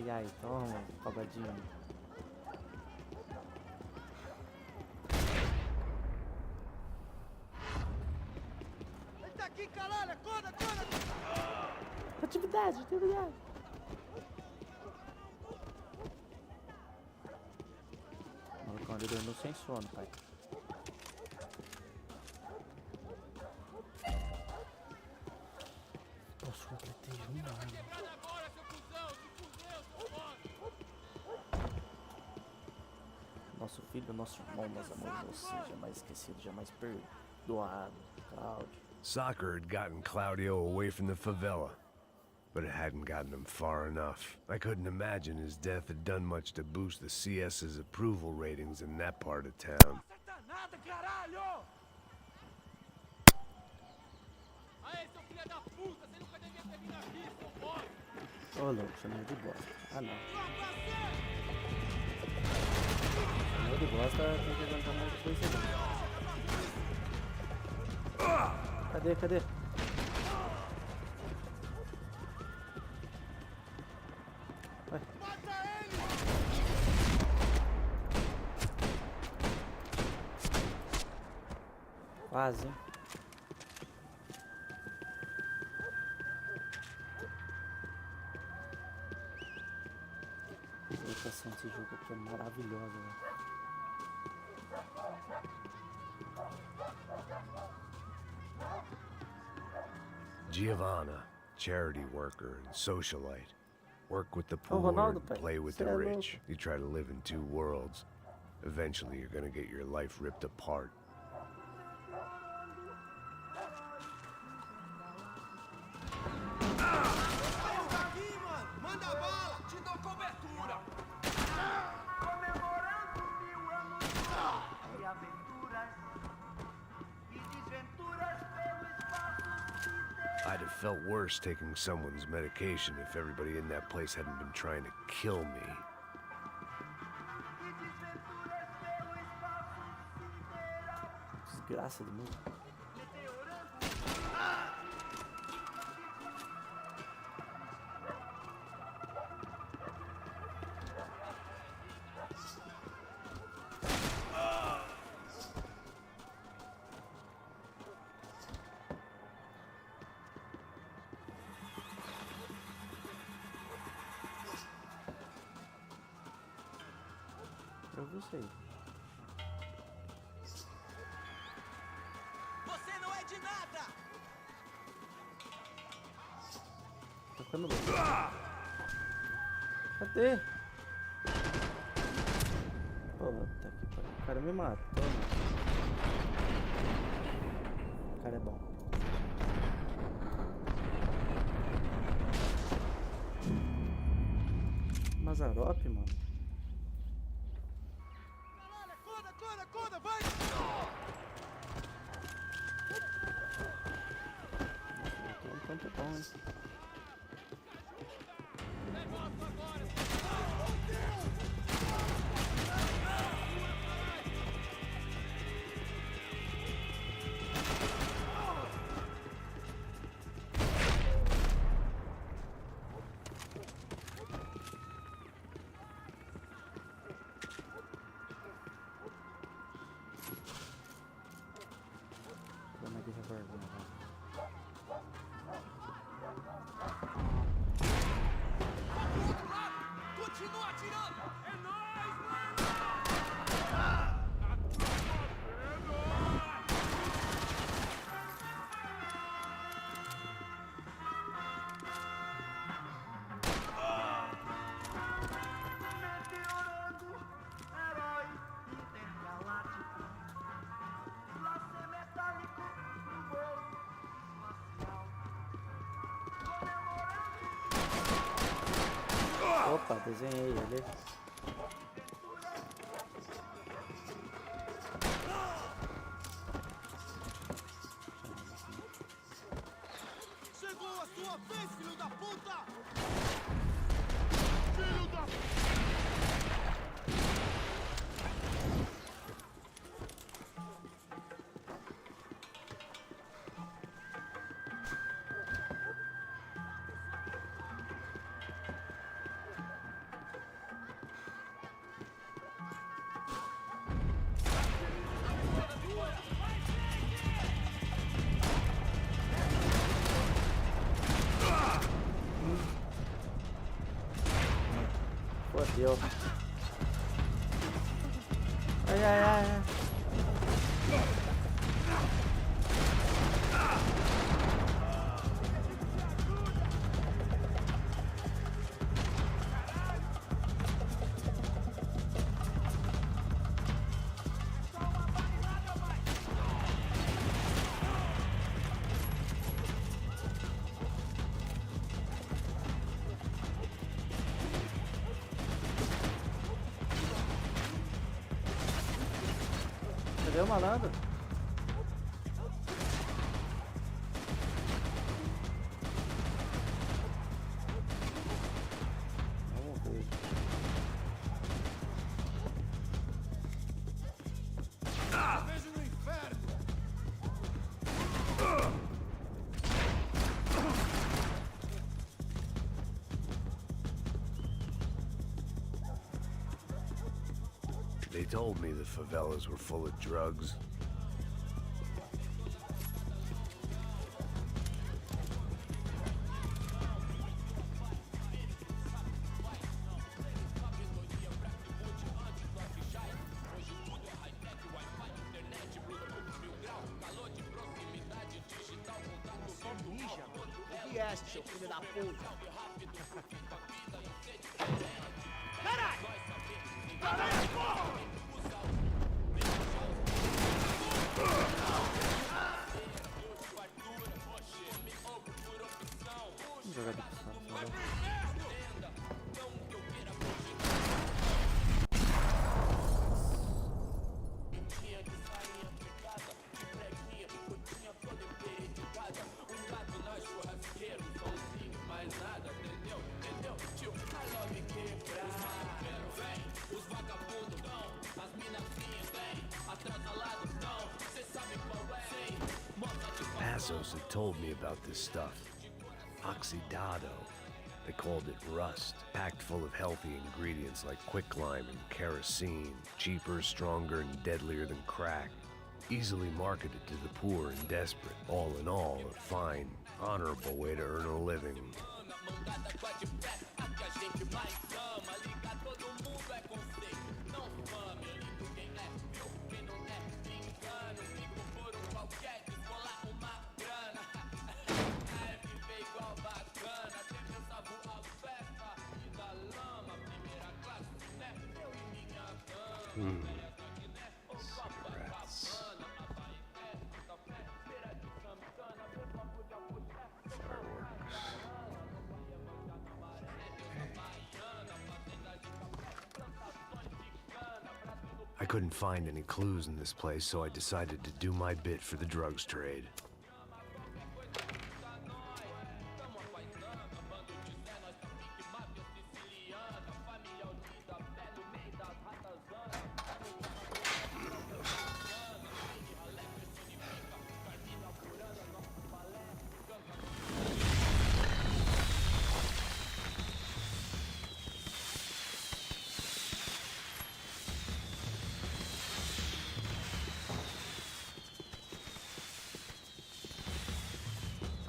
Ai, toma, pagodinho. Ele tá aqui, caralho! Acorda! Atividade. O malucão ali dormiu sem sono, pai. Poxa, completei um ano. Nosso filho, nosso irmão, nós amamos você, jamais esquecido, jamais perdoado, Cláudio. Soccer had gotten Claudio away from the favela, but it hadn't gotten him far enough. I couldn't imagine his death had done much to boost the CS's approval ratings in that part of town. Nada, caralho! Aê, seu filho da puta! Você nunca devia ter vindo aqui, seu bosta! Ô, louco, chamei de bosta. Ah, não. Chamei de bosta, tem que aguentar mais de 2 segundos. Cadê? Vai. Quase, hein? A votação desse jogo aqui é maravilhosa, velho. Giovanna, charity worker and socialite. Work with the Oh, poor Ronaldo, and pai. play with Cê the é rich. louco. You try to live in 2 worlds. Eventually, you're gonna get your life ripped apart. Aqui, mano! Manda bala! Te dou cobertura! Comemorando 1000 anos de aventuras e desventuras pelo espaço sideral. I'd have felt worse taking someone's medication if everybody in that place hadn't been trying to kill me. Desgraça de novo. Eu vi isso aí. Você não é de nada! Tô ficando louco. Cadê? Puta que pariu. O cara me matou, mano. O cara é bom. Mazarop, mano. Acorda, vai! Tô um tanto bom, hein? Opa, desenhei ele. Chegou a sua vez, filho da puta! Filho da... Fodeu. Ai, ai, ai. Cadê o malandro? Vamos ver. Vejo no inferno! They told me the favelas were full of drugs. O que é, seu filho da puta? Caralho, porra! Vamos jogar de pistola. Passos had told me about this stuff. Oxidado. They called it rust, packed full of healthy ingredients like quicklime and kerosene, cheaper, stronger, and deadlier than crack. Easily marketed to the poor and desperate. All in all, a fine, honorable way to earn a living. Cigarettes. Fireworks. I couldn't find any clues in this place, so I decided to do my bit for the drugs trade.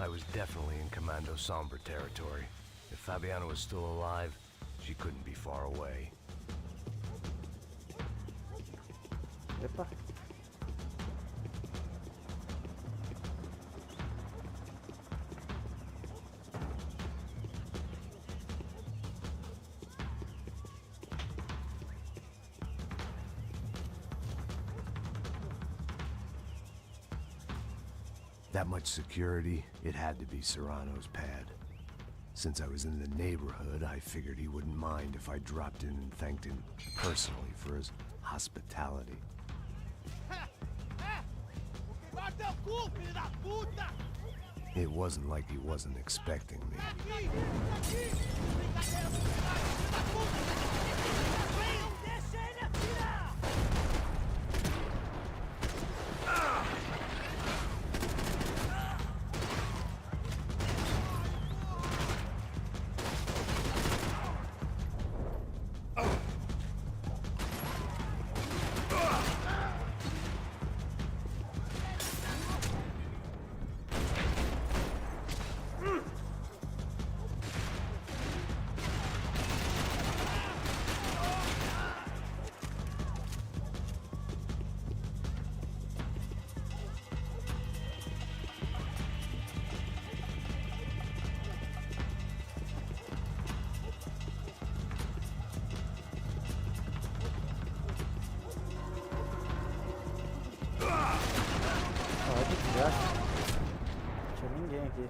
I was definitely in Commando Sombra territory. If Fabiana was still alive, She couldn't be far away. Epa. That much security, it had to be Serrano's pad. Since I was in the neighborhood, I figured he wouldn't mind if I dropped in and thanked him personally for his hospitality. It wasn't like he wasn't expecting me. Não tinha ninguém aqui.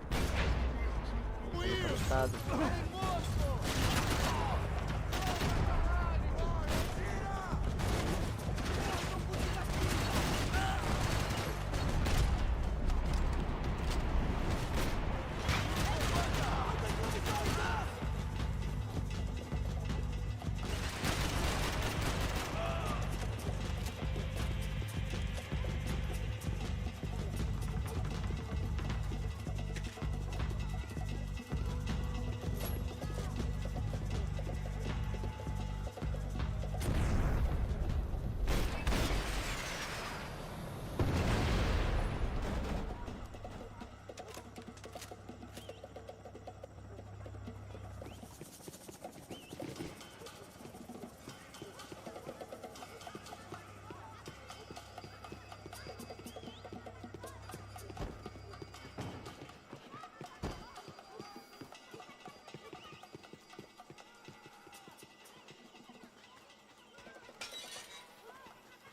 Afastado.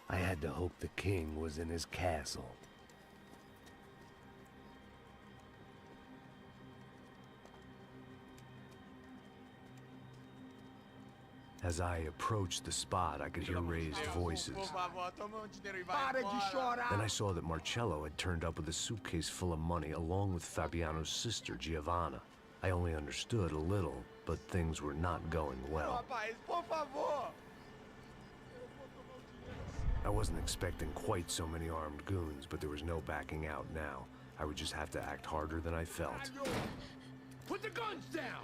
I had to hope the king was in his castle. As I approached the spot, I could hear raised voices. Then I saw that Marcello had turned up with a suitcase full of money along with Fabiano's sister, Giovanna. I only understood a little, but things were not going well. I wasn't expecting quite so many armed goons, but there was no backing out now. I would just have to act harder than I felt. Put the guns down!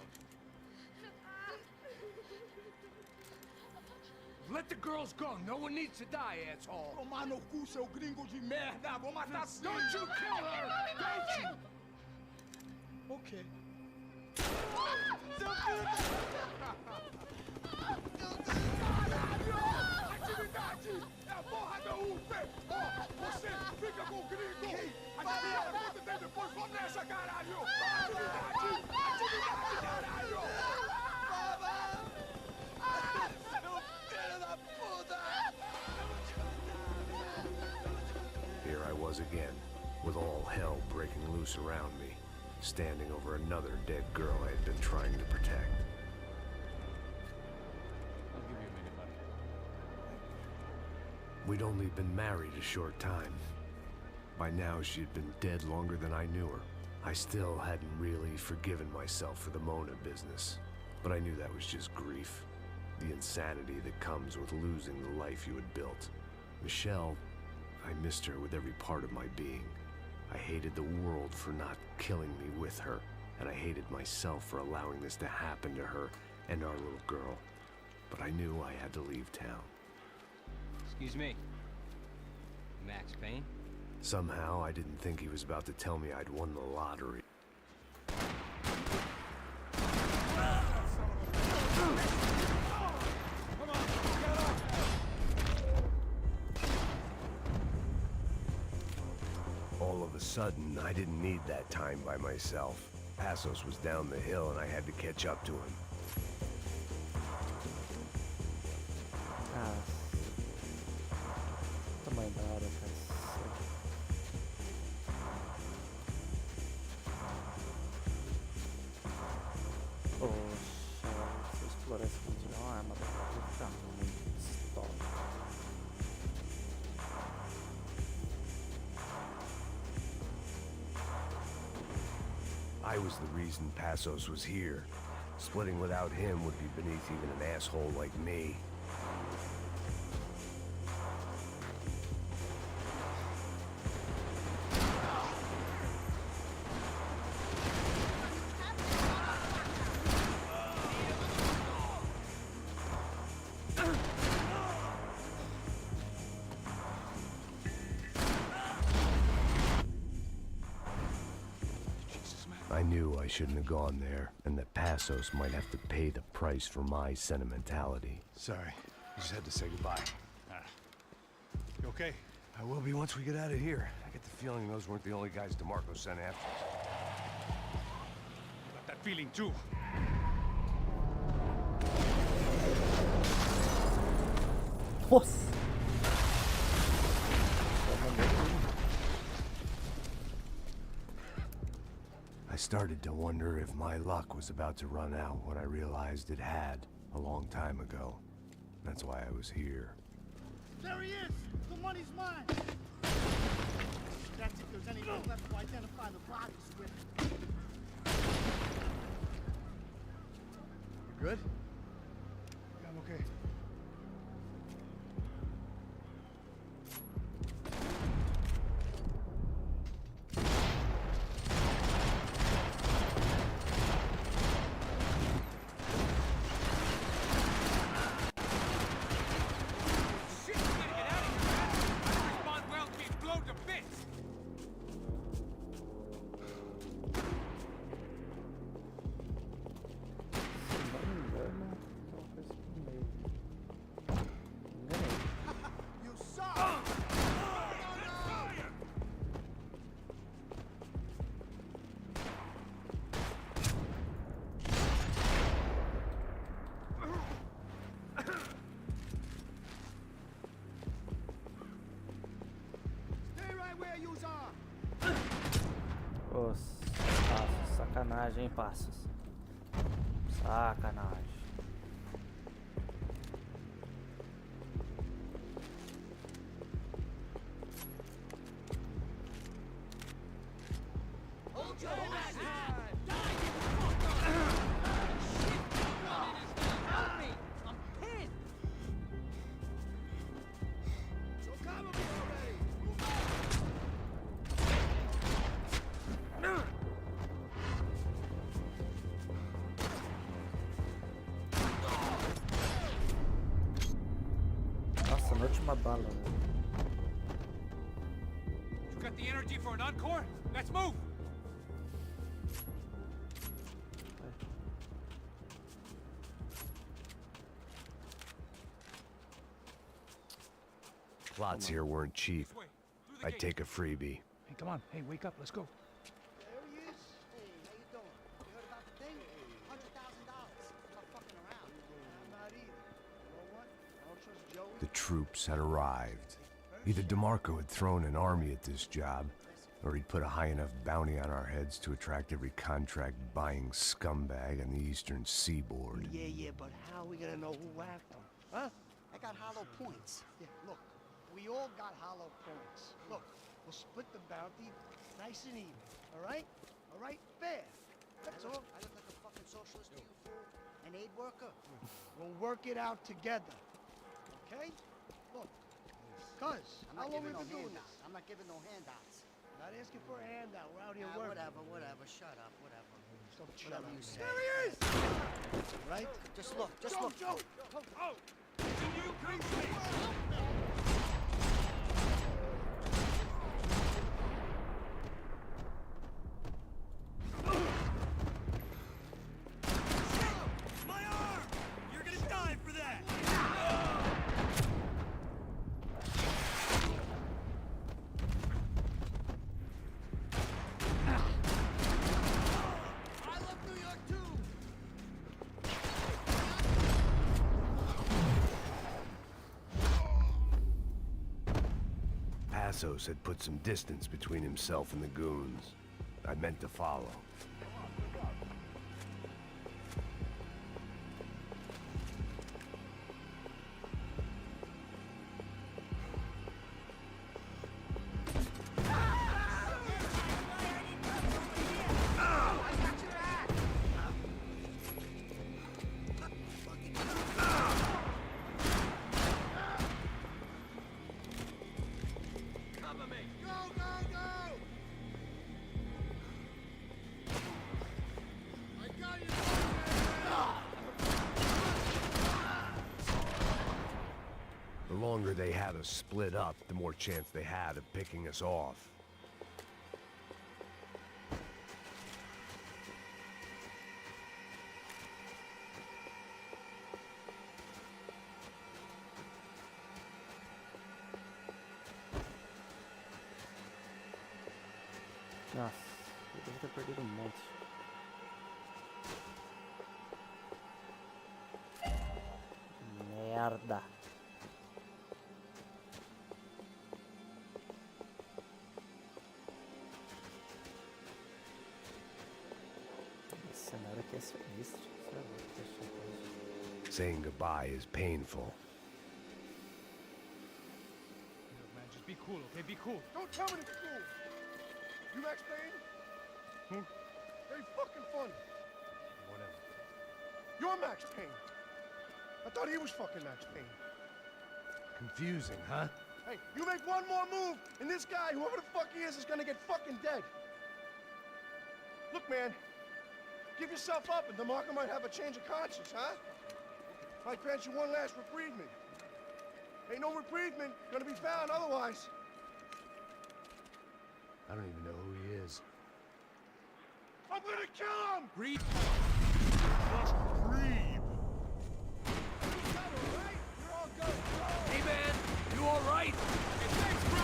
Let the girls go. No one needs to die, asshole. Tomar no cu, seu gringo de merda. Vou matar sim. Don't you kill her! Don't you! Okay. Seu filho da... Atividade! É a porra da UP! Você fica com o gringo! Adivinha quanto tem depois? Vamos nessa, caralho! Atividade! Atividade, caralho! Here I was again, with all hell breaking loose around me, standing over another dead girl I had been trying to protect. I'll give you a minute, buddy. We'd only been married a short time. By now, she'd been dead longer than I knew her. I still hadn't really forgiven myself for the Mona business, but I knew that was just grief. The insanity that comes with losing the life you had built. Michelle, I missed her with every part of my being. I hated the world for not killing me with her, and I hated myself for allowing this to happen to her and our little girl. But I knew I had to leave town. Excuse me. Max Payne? Somehow, I didn't think he was about to tell me I'd won the lottery. sudden, I didn't need that time by myself. Passos was down the hill and I had to catch up to him. Ah, tamanho da área, cara. Poxa, se eu explorar esse aqui de uma arma, vai ficar muito stop. I was the reason Passos was here. Splitting without him would be beneath even an asshole like me. I knew I shouldn't have gone there, and that Passos might have to pay the price for my sentimentality. Sorry, I just had to say goodbye. You okay? I will be once we get out of here. I get the feeling those weren't the only guys DeMarco sent after us. Got that feeling too. Nossa! I started to wonder if my luck was about to run out when I realized it had a long time ago. That's why I was here. There he is! The money's mine! That's if there's anyone left to identify the bodies with. You good? Yeah, I'm okay. Ô, Passos, sacanagem, hein, Passos. Sacanagem. Nossa, na última bala. You got the energy for an encore? Let's move! Plots here weren't cheap. I'd take a freebie. Hey, come on. Hey, wake up. Let's go. There he is. Hey, how you doing? You heard about the thing? $100,000. I'm not fucking around. I'm not either. You know what? I don't trust Joey. The troops had arrived. Either DeMarco had thrown an army at this job, or he'd put a high enough bounty on our heads to attract every contract-buying scumbag on the eastern seaboard. Yeah, but how are we gonna know who whacked him? Huh? I got hollow points. Yeah, look, we all got hollow points. Look, we'll split the bounty nice and even, all right? All right? Fair. That's all. I look like a fucking socialist to you, fool? An aid worker? We'll work it out together, okay? Look, cuz, how long we been doing this? I'm not giving no handouts. Not asking for a handout. We're out here working. Whatever. Shut up. Whatever. Shut up. You say. There he is! Right? Just look. Joe. Oh! You crazy! My arm! You're gonna die for that! Passos had put some distance between himself and the goons. I meant to follow. The longer they had us split up, the more chance they had of picking us off. Nossa, eu devo ter perdido um monte. Merda. Esse cenário aqui é sinistro. Saying goodbye is painful. Man, just be cool, okay? Be cool. Don't tell me to be cool. You Max Payne? Who? Very fucking funny. Whatever. You're Max Payne. I thought he was fucking Max Payne. Confusing, huh? Hey, you make one more move, and this guy, whoever the fuck he is gonna get fucking dead. Look, man, give yourself up, and DeMarco might have a change of conscience, huh? Might grant you one last reprievement. Ain't no reprievement gonna be found otherwise. I don't even know who he is. I'm gonna kill him! Breathe. Just breathe. Hey, man, you all right? Hey, thanks, bro!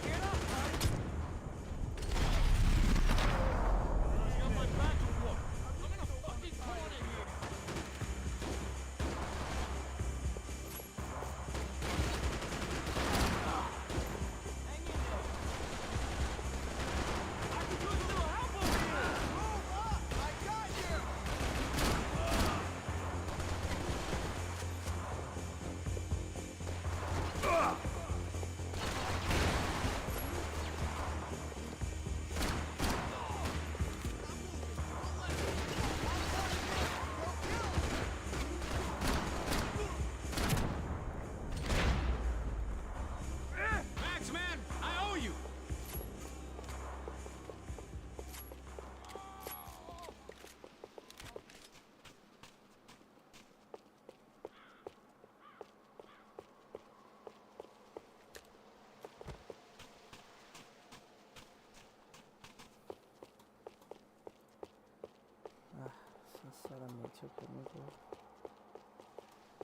Get up, man! You got my back or what? I'm in a fucking corner here! Hang in there! I could use a little help over here! Move up! I got you! Max, man, I owe you! Ah, sinceramente eu não vou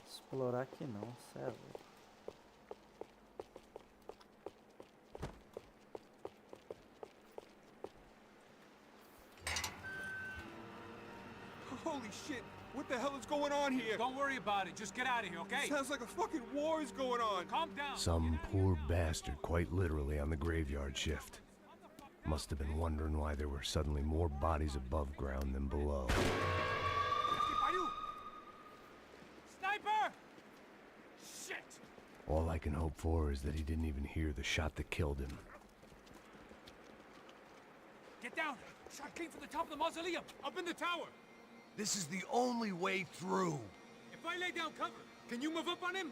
explorar aqui não, sério. Holy shit! What the hell is going on here? Don't worry about it. Just get out of here, okay? Sounds like a fucking war is going on. Calm down. Some poor bastard quite literally on the graveyard shift. Must have been wondering why there were suddenly more bodies above ground than below. Sniper! Shit! All I can hope for is that he didn't even hear the shot that killed him. Get down! Shot came from the top of the mausoleum, up in the tower. This is the only way through. If I lay down cover, can you move up on him?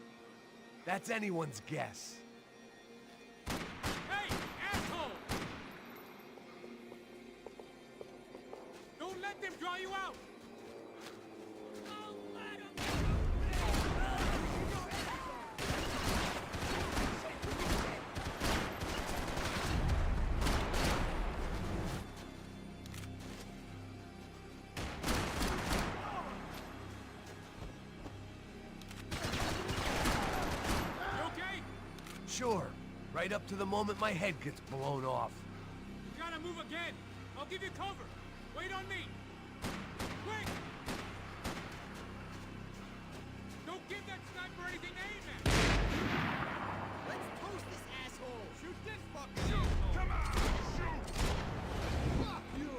That's anyone's guess. Hey, asshole! Don't let them draw you out! Sure. Right up to the moment my head gets blown off. You gotta move again. I'll give you cover. Wait on me. Quick! Don't give that sniper anything to aim at! Let's toast this asshole! Shoot this fucking asshole! Come on! Shoot! Fuck you!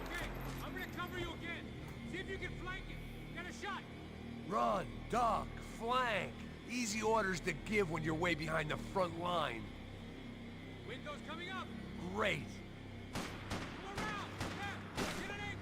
Okay, I'm gonna cover you again. See if you can flank it. Get a shot. Run, duck, flank. Easy orders to give when you're way behind the front line. Window's coming up. Great. Go around. Left. Get an angle.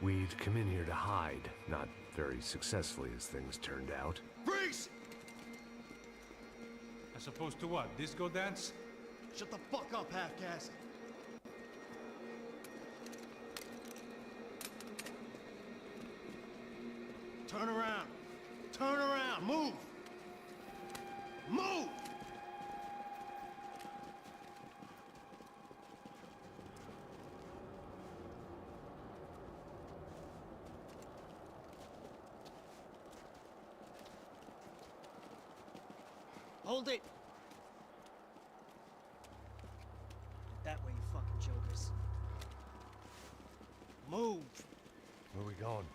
We'd come in here to hide, not very successfully as things turned out. Freeze! As opposed to what? Disco dance? Shut the fuck up, half-caste. Turn around. Turn around. Move. Move! Hold it! That way, you fucking jokers. Move! Where are we going?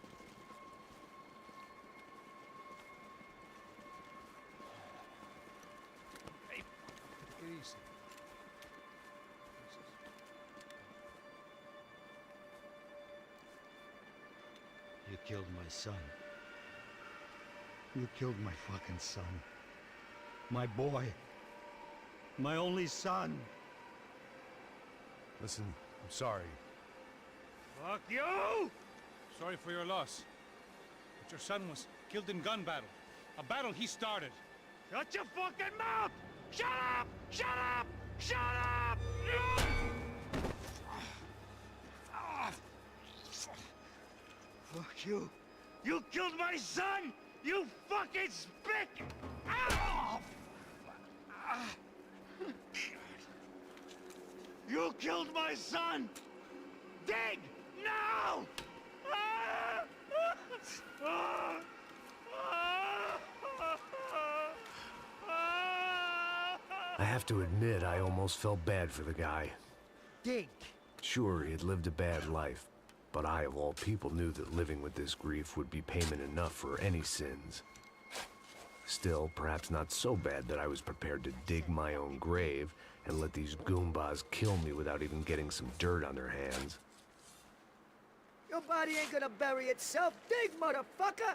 Hey, easy. You killed my son. You killed my fucking son. My boy. My only son. Listen, I'm sorry. Fuck you! Sorry for your loss. But your son was killed in gun battle. A battle he started. Shut your fucking mouth! Shut up! Shut up! Shut up! Fuck you. You killed my son! You fucking spick! Ow! You killed my son! Dig! Now! I have to admit, I almost felt bad for the guy. Dig! Sure, he had lived a bad life, but I, of all people, knew that living with this grief would be payment enough for any sins. Still, perhaps not so bad that I was prepared to dig my own grave and let these goombas kill me without even getting some dirt on their hands. Your body ain't gonna bury itself. Dig, motherfucker!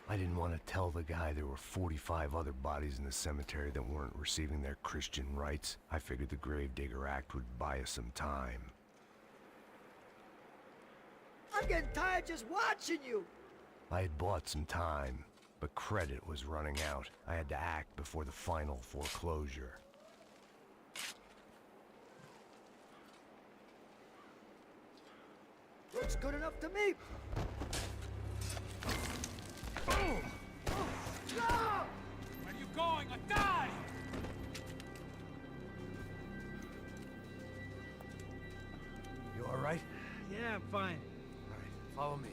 I didn't want to tell the guy there were 45 other bodies in the cemetery that weren't receiving their Christian rites. I figured the Gravedigger Act would buy us some time. I'm getting tired just watching you! I had bought some time, but credit was running out. I had to act before the final foreclosure. Looks good enough to me! Boom! No! Where are you going? I die! You all right? Yeah, I'm fine. All right, follow me.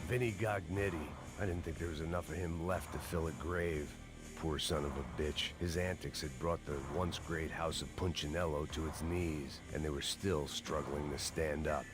Vinny Gognitti. I didn't think there was enough of him left to fill a grave. Poor son of a bitch. His antics had brought the once great house of Punchinello to its knees, and they were still struggling to stand up.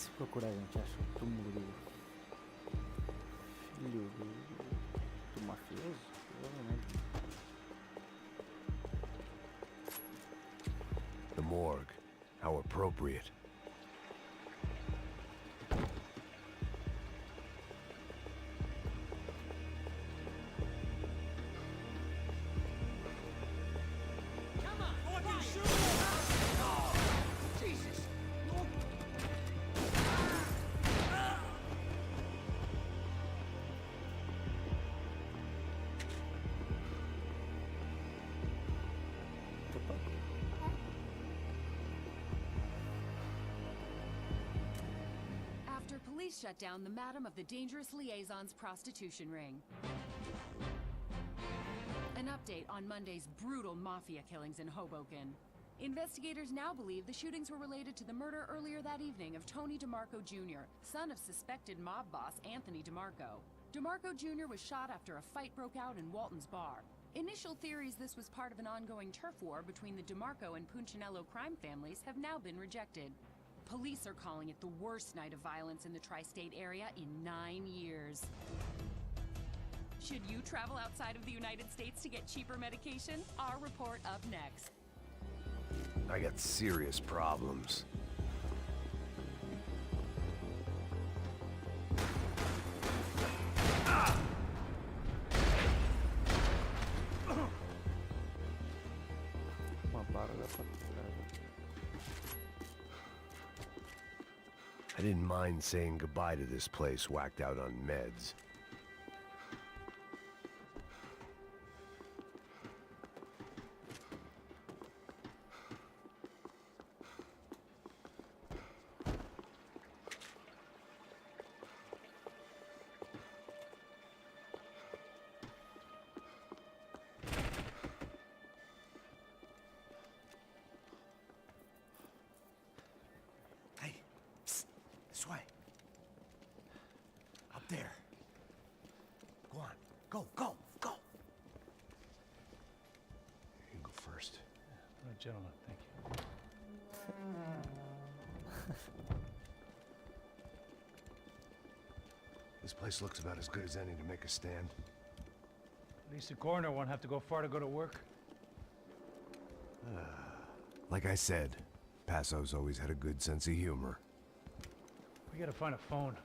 Se procurar, a gente acha o túmulo do filho do mafioso, provavelmente. The morgue. How appropriate. After police shut down the Madam of the Dangerous Liaison's prostitution ring. An update on Monday's brutal mafia killings in Hoboken. Investigators now believe the shootings were related to the murder earlier that evening of Tony DeMarco Jr., son of suspected mob boss Anthony DeMarco. DeMarco Jr. was shot after a fight broke out in Walton's bar. Initial theories this was part of an ongoing turf war between the DeMarco and Punchinello crime families have now been rejected. Police are calling it the worst night of violence in the tri-state area in 9 years. Should you travel outside of the United States to get cheaper medication? Our report up next. I got serious problems. Uma bala dá pra trás. I didn't mind saying goodbye to this place whacked out on meds. Hey, psst, this way. Up there. Go on, go, go, go. You go first. All right, gentlemen, thank you. This place looks about as good as any to make a stand. At least the coroner won't have to go far to go to work. Like I said, Passo's always had a good sense of humor. We gotta find a phone.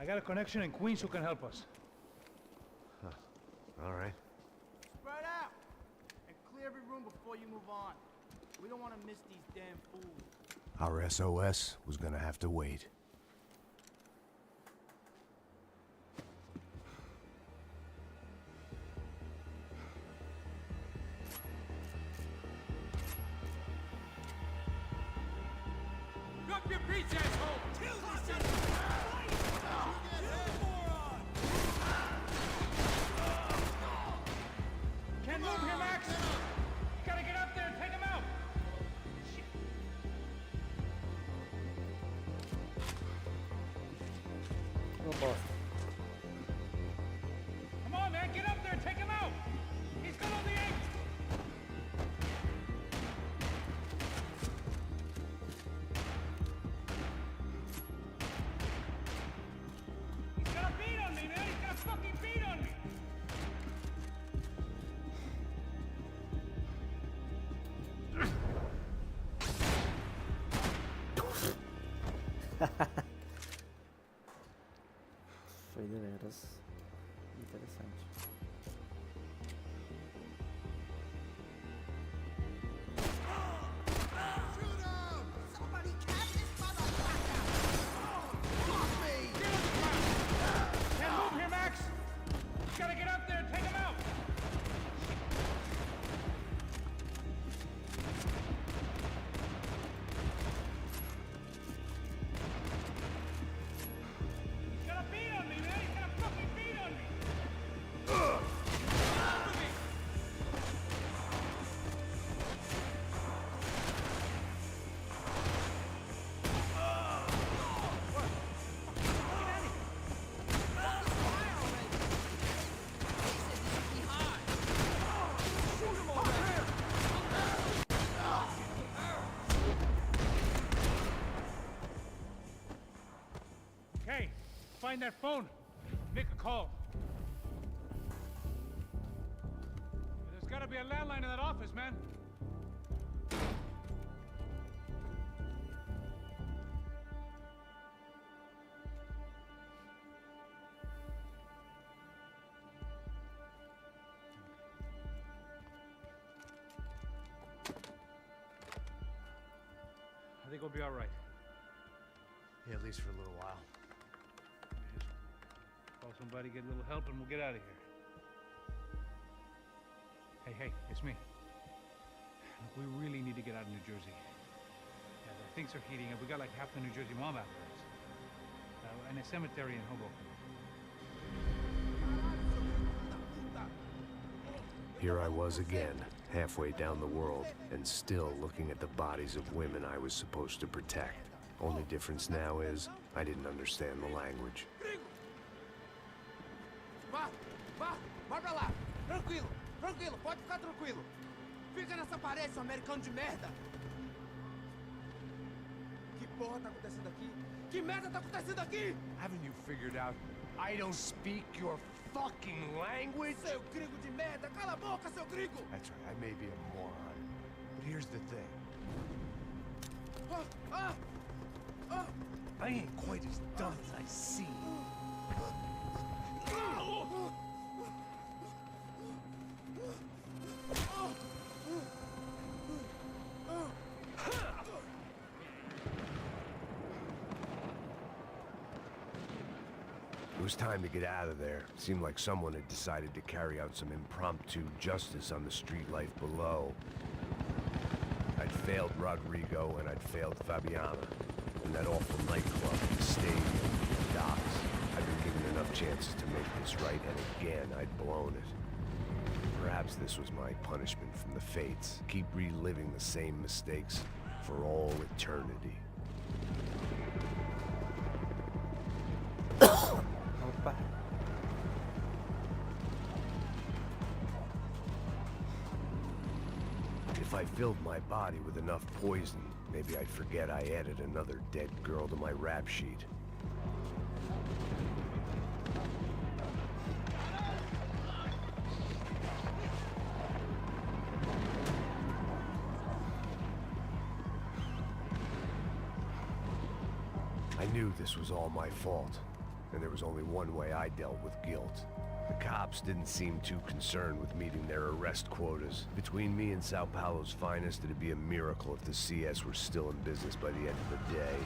I got a connection in Queens who can help us. All right. Spread out! And clear every room before you move on. We don't want to miss these damn fools. Our SOS was gonna have to wait. Drop your preach, asshole! Can't move here, Max! Gotta get up there and take him out! Uma bosta. Come on, man, get up there and take him out! He's got all the eggs! He's got a beat on me, man! He's got a fucking beat on me! Foi deveras interessante. Can't move here, Max! Gotta get up there and take him out! He's got a beat on me, man! He's got a fucking beat Find that phone. Make a call. There's gotta be a landline in that office, man. I think we'll be all right. Yeah, at least for a little while. Just call somebody, get a little help, and we'll get out of here. Hey, it's me. Look, we really need to get out of New Jersey. Yeah, things are heating up. We got like half the New Jersey mob after us. And a cemetery in Hoboken. Here I was again, halfway down the world, and still looking at the bodies of women I was supposed to protect. Only difference now is, I didn't understand the language. Vai pra lá. Tranquilo, pode ficar tranquilo. Fica nessa parede, seu americano de merda. Que porra tá acontecendo aqui? Que merda tá acontecendo aqui? Haven't you figured out I don't speak your fucking language? Seu gringo de merda, cala a boca, seu gringo! That's right, I may be a moron, but here's the thing. I ain't quite as dumb as I seem. It was time to get out of there. Seemed like someone had decided to carry out some impromptu justice on the street life below. I'd failed Rodrigo and I'd failed Fabiana. And that awful nightclub, the stadium, the docks. I'd been given enough chances to make this right, and again, I'd blown it. Perhaps this was my punishment from the fates. Keep reliving the same mistakes for all eternity. If I filled my body with enough poison, maybe I'd forget I added another dead girl to my rap sheet. I knew this was all my fault, and there was only one way I dealt with guilt. The cops didn't seem too concerned with meeting their arrest quotas. Between me and Sao Paulo's finest, it'd be a miracle if the CS were still in business by the end of the day.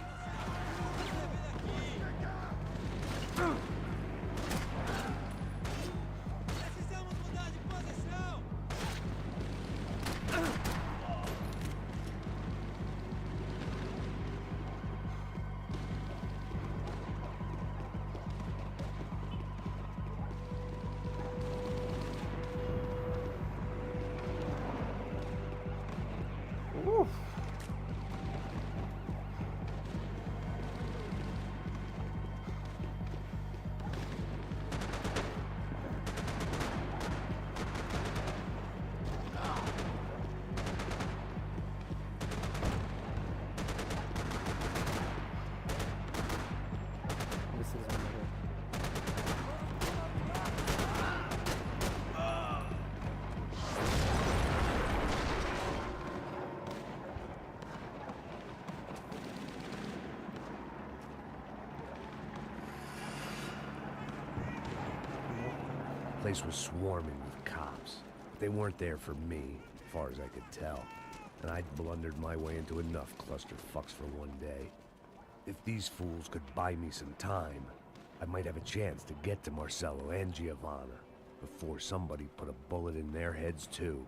The place was swarming with cops. They weren't there for me, as far as I could tell. And I'd blundered my way into enough clusterfucks for one day. If these fools could buy me some time, I might have a chance to get to Marcello and Giovanna before somebody put a bullet in their heads too.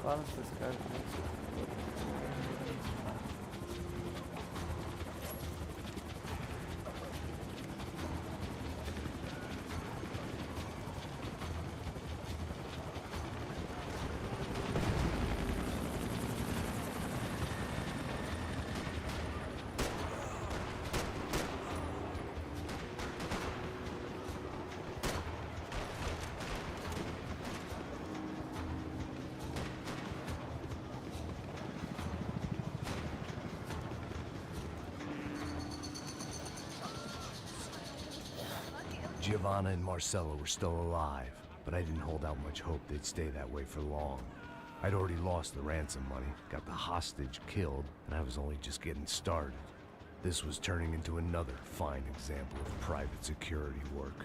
Fala esses caras. Giovanna and Marcelo were still alive, but I didn't hold out much hope they'd stay that way for long. I'd already lost the ransom money, got the hostage killed, and I was only just getting started. This was turning into another fine example of private security work.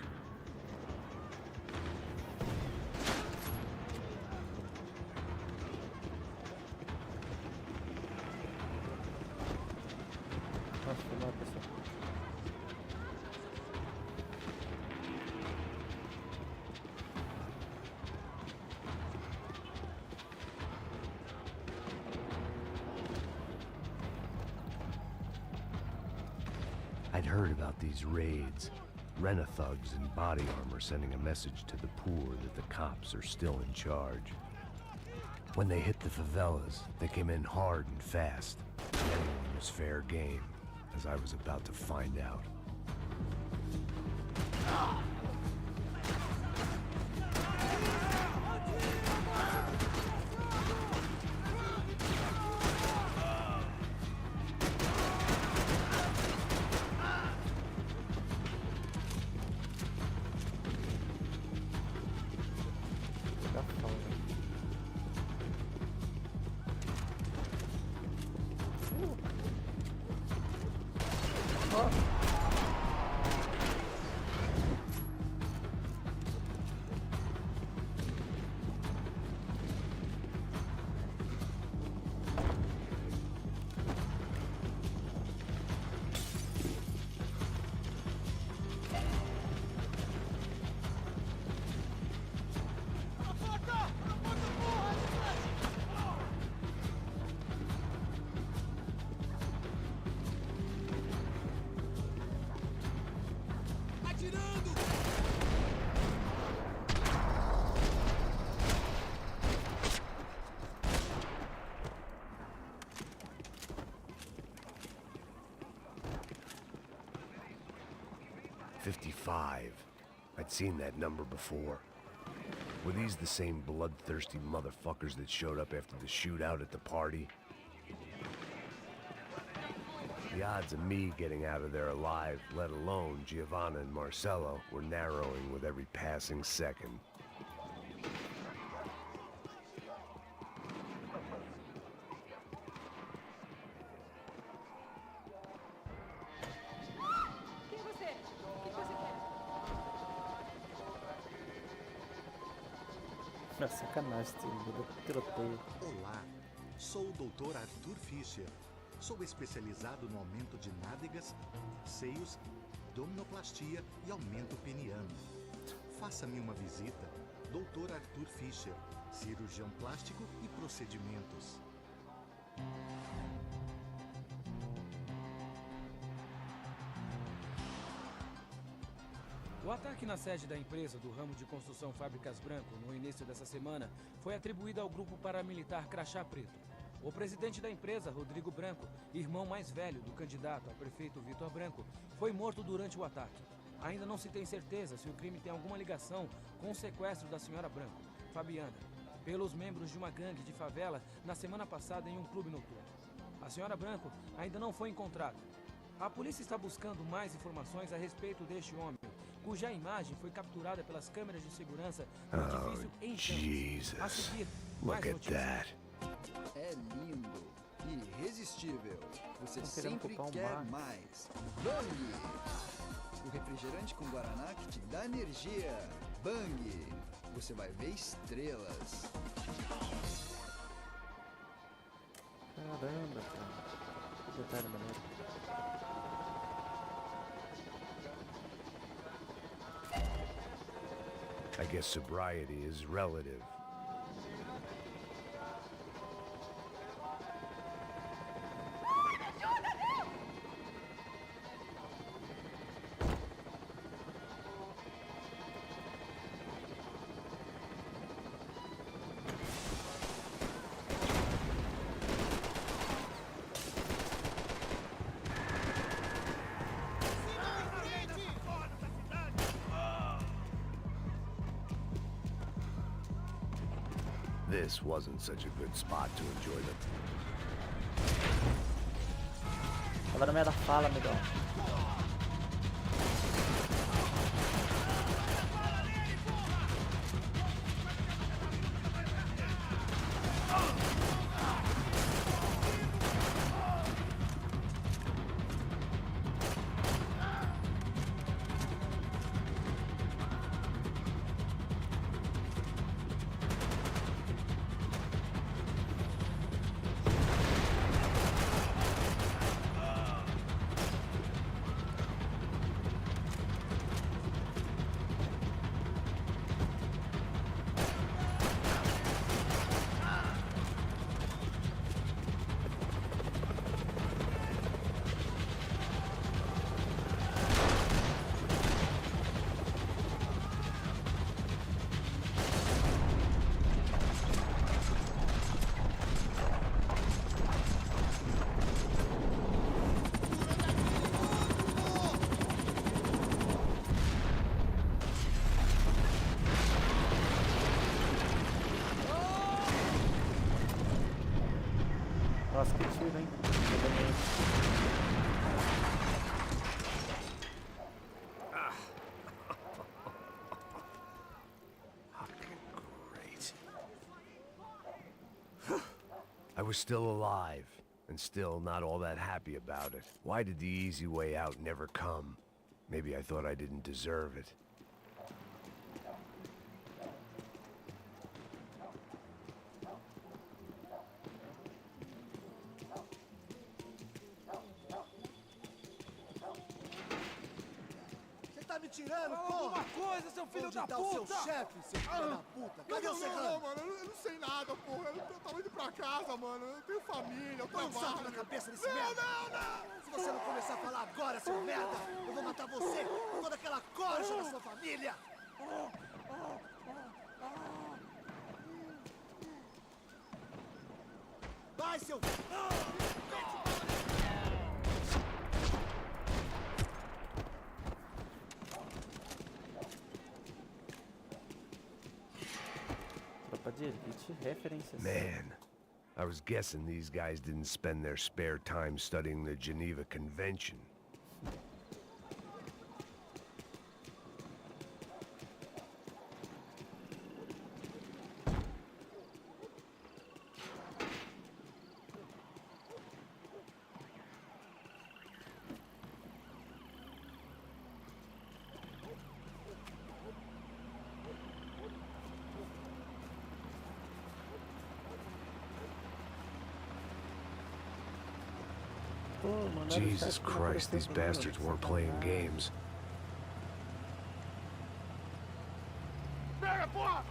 I'd heard about these raids. Rent-a-thugs in body armor sending a message to the poor that the cops are still in charge. When they hit the favelas, they came in hard and fast. Anyone was fair game, as I was about to find out. I'd seen that number before. Were these the same bloodthirsty motherfuckers that showed up after the shootout at the party? The odds of me getting out of there alive, let alone Giovanna and Marcelo, were narrowing with every passing second. Sacanagem, tiroteio. Olá, sou o Dr. Arthur Fischer. Sou especializado no aumento de nádegas, seios, abdominoplastia e aumento peniano. Faça-me uma visita. Dr. Arthur Fischer, cirurgião plástico e procedimentos. O ataque na sede da empresa do ramo de construção Fábricas Branco no início dessa semana foi atribuído ao grupo paramilitar Crachá Preto. O presidente da empresa, Rodrigo Branco, irmão mais velho do candidato a prefeito Vitor Branco, foi morto durante o ataque. Ainda não se tem certeza se o crime tem alguma ligação com o sequestro da senhora Branco, Fabiana, pelos membros de uma gangue de favela na semana passada em um clube noturno. A senhora Branco ainda não foi encontrada. A polícia está buscando mais informações a respeito deste homem, cuja imagem foi capturada pelas câmeras de segurança do edifício em chamas. A seguir, mais notícias. É lindo, irresistível. Você sempre quer mais. Bang! O refrigerante com guaraná que te dá energia. Bang! Você vai ver estrelas. Caramba, cara. Que detalhe maneiro. I guess sobriety is relative. This wasn't such a good spot to enjoy them. Tava na merda, fala, amigão. Nossa, que tiro, hein? I was still alive, and still not all that happy about it. Why did the easy way out never come? Maybe I thought I didn't deserve it. Você tá me tirando, Fala porra? alguma coisa, seu filho da Onde tá puta! o seu chefe, seu filho da puta? Cadê o Serrano? Não, mano, eu não sei nada, porra. Eu tava indo pra casa, mano. Eu tenho família, eu Põe um trabalho. saco na cabeça desse merda! Se você não começar a falar agora, seu merda, eu vou matar você e toda aquela corja da sua família! Vai, seu... Tropa de elite, referências. Man, I was guessing these guys didn't spend their spare time studying the Geneva Convention. Jesus Christ, these bastards weren't playing games. Pega, porra!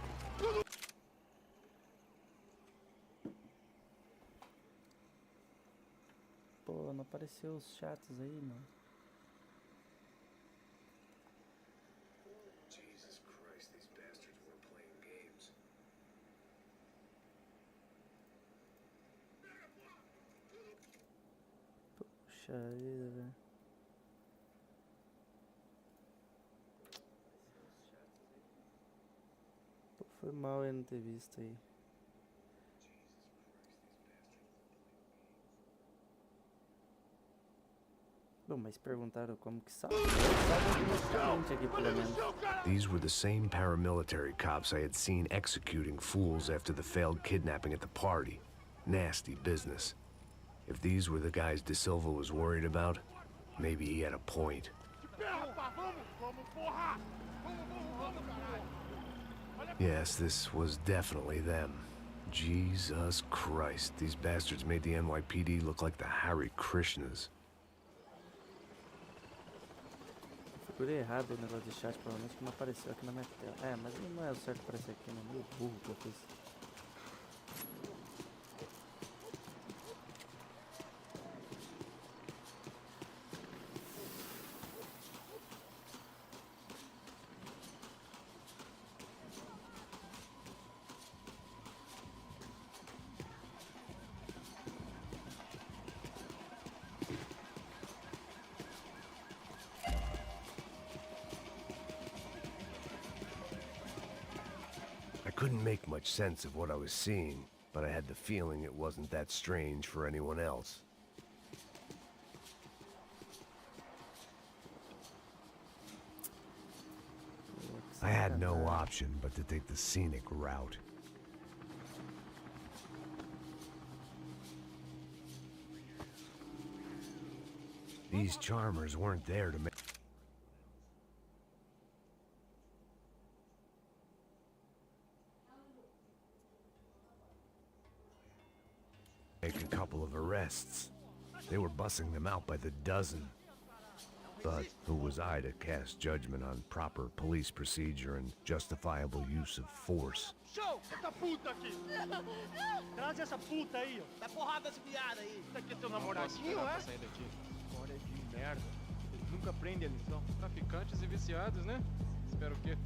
Pô, não apareceu os chatos aí, mano. Jesus Christ, these bastards weren't playing games. Puxa vida, velho. Pô, foi mal eu não ter visto aí. Bom, mas perguntaram como que sabe. Aqui, pelo menos. These were the same paramilitary cops I had seen executing fools after the failed kidnapping at the party. Nasty business. If these were the guys De Silva was worried about, maybe he had a point. Yes, this was definitely them. Jesus Christ, these bastards made the NYPD look like the Hare Krishnas. Procurei errado o negócio de chat, provavelmente que não apareceu aqui na minha tela. É, mas não é o certo aparecer aqui, não. Meio burro que eu fiz. I couldn't make much sense of what I was seeing, but I had the feeling it wasn't that strange for anyone else. I had no option but to take the scenic route. These charmers weren't there to make a couple of arrests. They were bussing them out by the dozen. But who was I to cast judgment on proper police procedure and justifiable use of force? Show! Essa puta aqui! Traz essa puta aí, ó. Dá porrada esse viado aí. Isso aqui é teu namoradinho, é? Sair daqui. História de merda. Eles nunca aprendem a lição. Traficantes e viciados, né? Espero o quê?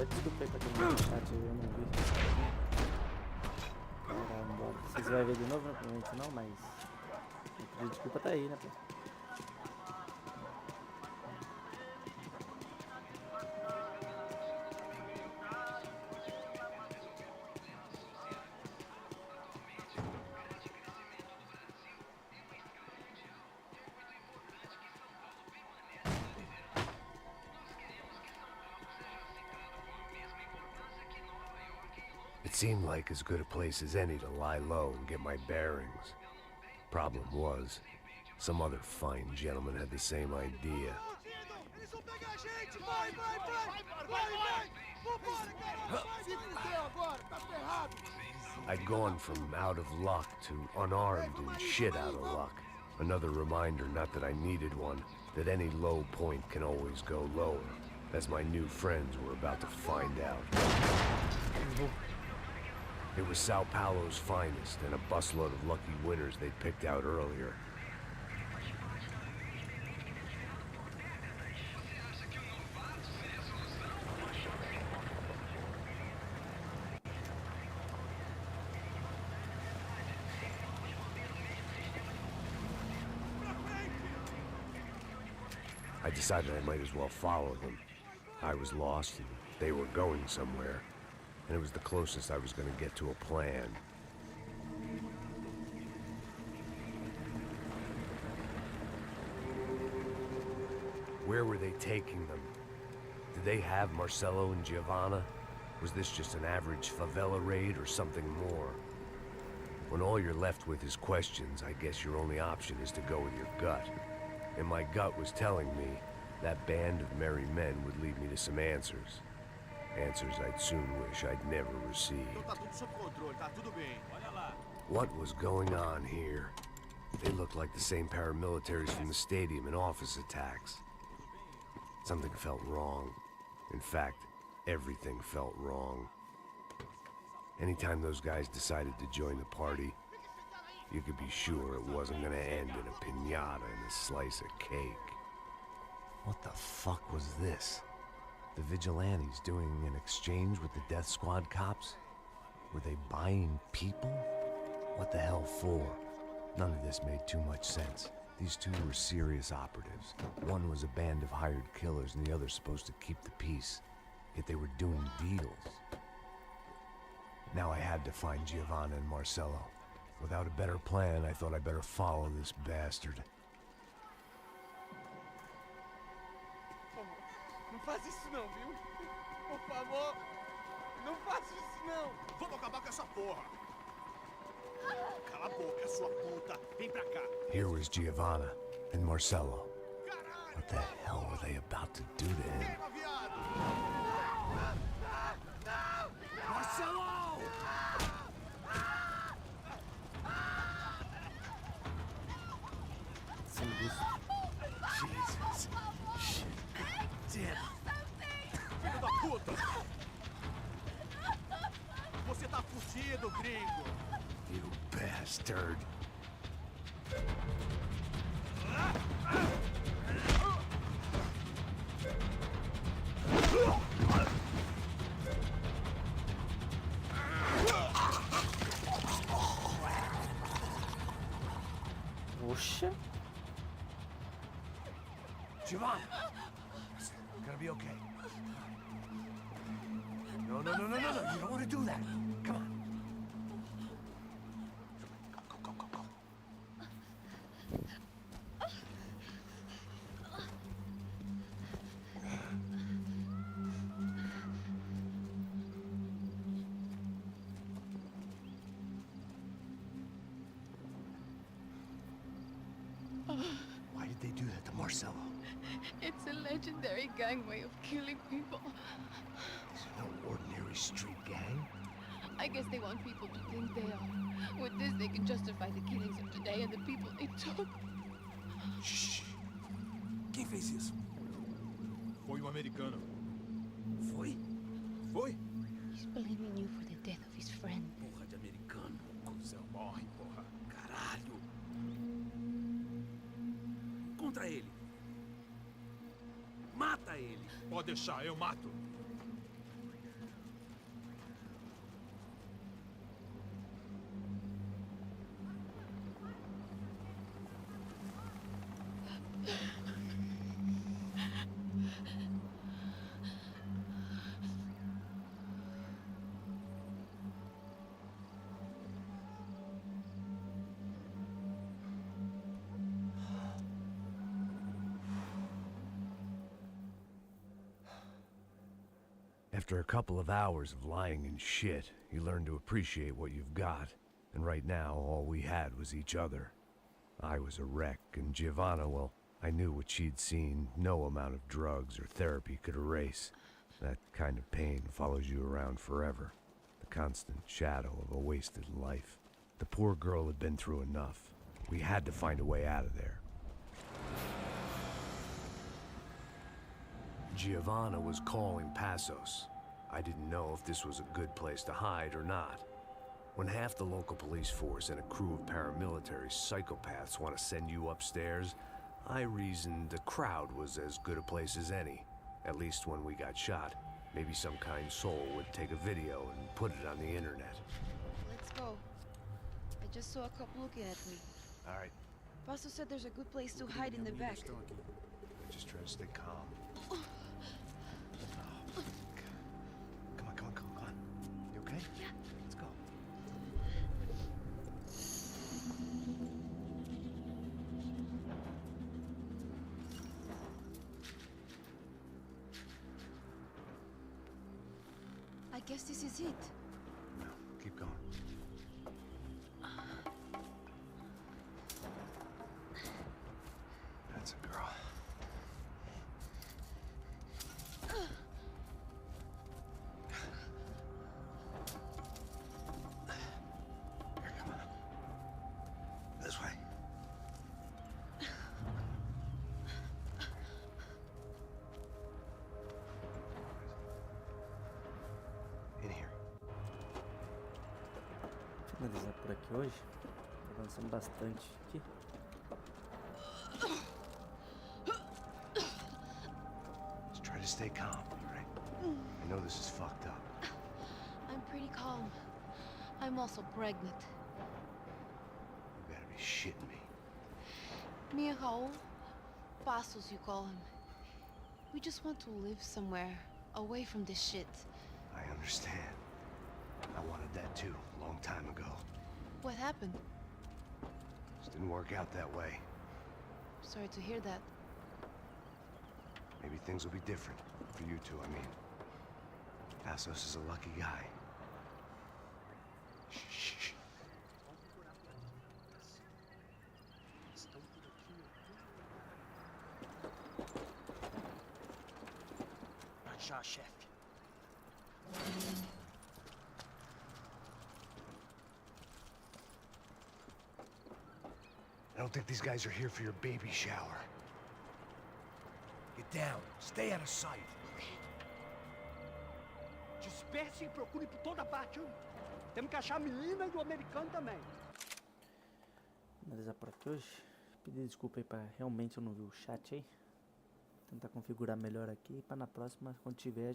desculpa aí pra quem não tá no chat, eu não vi. Caramba, vocês vão ver de novo, né? Provavelmente não, mas... o pedido de desculpa tá aí, né, pô? It seemed like as good a place as any to lie low and get my bearings. Problem was, some other fine gentleman had the same idea. I'd gone from out of luck to unarmed and shit out of luck. Another reminder, not that I needed one, that any low point can always go lower, as my new friends were about to find out. It was Sao Paulo's finest, and a busload of lucky winners they'd picked out earlier. I decided I might as well follow them. I was lost, and they were going somewhere. And it was the closest I was going to get to a plan. Where were they taking them? Did they have Marcelo and Giovanna? Was this just an average favela raid or something more? When all you're left with is questions, I guess your only option is to go with your gut. And my gut was telling me that band of merry men would lead me to some answers. Answers I'd soon wish I'd never received. What was going on here? They looked like the same paramilitaries from the stadium and office attacks. Something felt wrong. In fact, everything felt wrong. Anytime those guys decided to join the party, you could be sure it wasn't gonna end in a piñata and a slice of cake. What the fuck was this? The vigilantes doing an exchange with the death squad cops? Were they buying people? What the hell for? None of this made too much sense. These two were serious operatives. One was a band of hired killers and the other supposed to keep the peace. Yet they were doing deals. Now I had to find Giovanna and Marcelo. Without a better plan, I thought I'd better follow this bastard. Não faz isso não, viu? Por favor, não faça isso não. Vamos acabar com essa porra. Cala a boca, sua puta. Vem pra cá. Here was Giovanna and Marcelo. What the hell were they about to do to him? Marcelo! Jesus. Shit. Damn. Filho da puta! Você tá fudido, gringo! You bastard. Oxa. Giovanna! Gonna be okay. No. You don't want to do that. Come on. Go. Why did they do that to Marcelo? It's a legendary gang way of killing people. This is no ordinary street gang. I guess they want people to think they are. With this, they can justify the killings of today and the people they took. Shh. Quem fez isso? Foi um americano. Foi? He's blaming you for the death of his friend. Porra de americano. Cusão, morre, porra. Caralho. Contra ele. Mata ele. Pode deixar, eu mato. After a couple of hours of lying in shit, you learn to appreciate what you've got. And right now, all we had was each other. I was a wreck, and Giovanna, well, I knew what she'd seen no amount of drugs or therapy could erase. That kind of pain follows you around forever. The constant shadow of a wasted life. The poor girl had been through enough. We had to find a way out of there. Giovanna was calling Passos. I didn't know if this was a good place to hide or not. When half the local police force and a crew of paramilitary psychopaths want to send you upstairs, I reasoned the crowd was as good a place as any. At least when we got shot, maybe some kind soul would take a video and put it on the internet. Let's go. I just saw a cop looking at me. All right, Pastor said there's a good place to hide in the back. just try to stay calm. Come on. You okay? Yeah. Let's go. I guess this is it. No, keep going. That's a girl. Here, come on. This way. In here. Finalizar por aqui hoje. Avançamos bastante aqui. Just try to stay calm, all right? I know this is fucked up. I'm pretty calm. I'm also pregnant. You gotta be shitting me. Me and Raul, Passos you call him. We just want to live somewhere, away from this shit. I understand. I wanted that too, a long time ago. What happened? Just didn't work out that way. Sorry to hear that. Maybe things will be different. For you two, I mean. Passos is a lucky guy. Shh. Já, chefe. I don't think these guys are here for your baby shower. Get down. Stay out of sight. Disperse e procure por toda parte. Temos que achar a menina e o americano também. Finalizar por aqui hoje. Pedir desculpa aí pra realmente eu não vi o chat aí. Tentar configurar melhor aqui. Pra na próxima, quando tiver,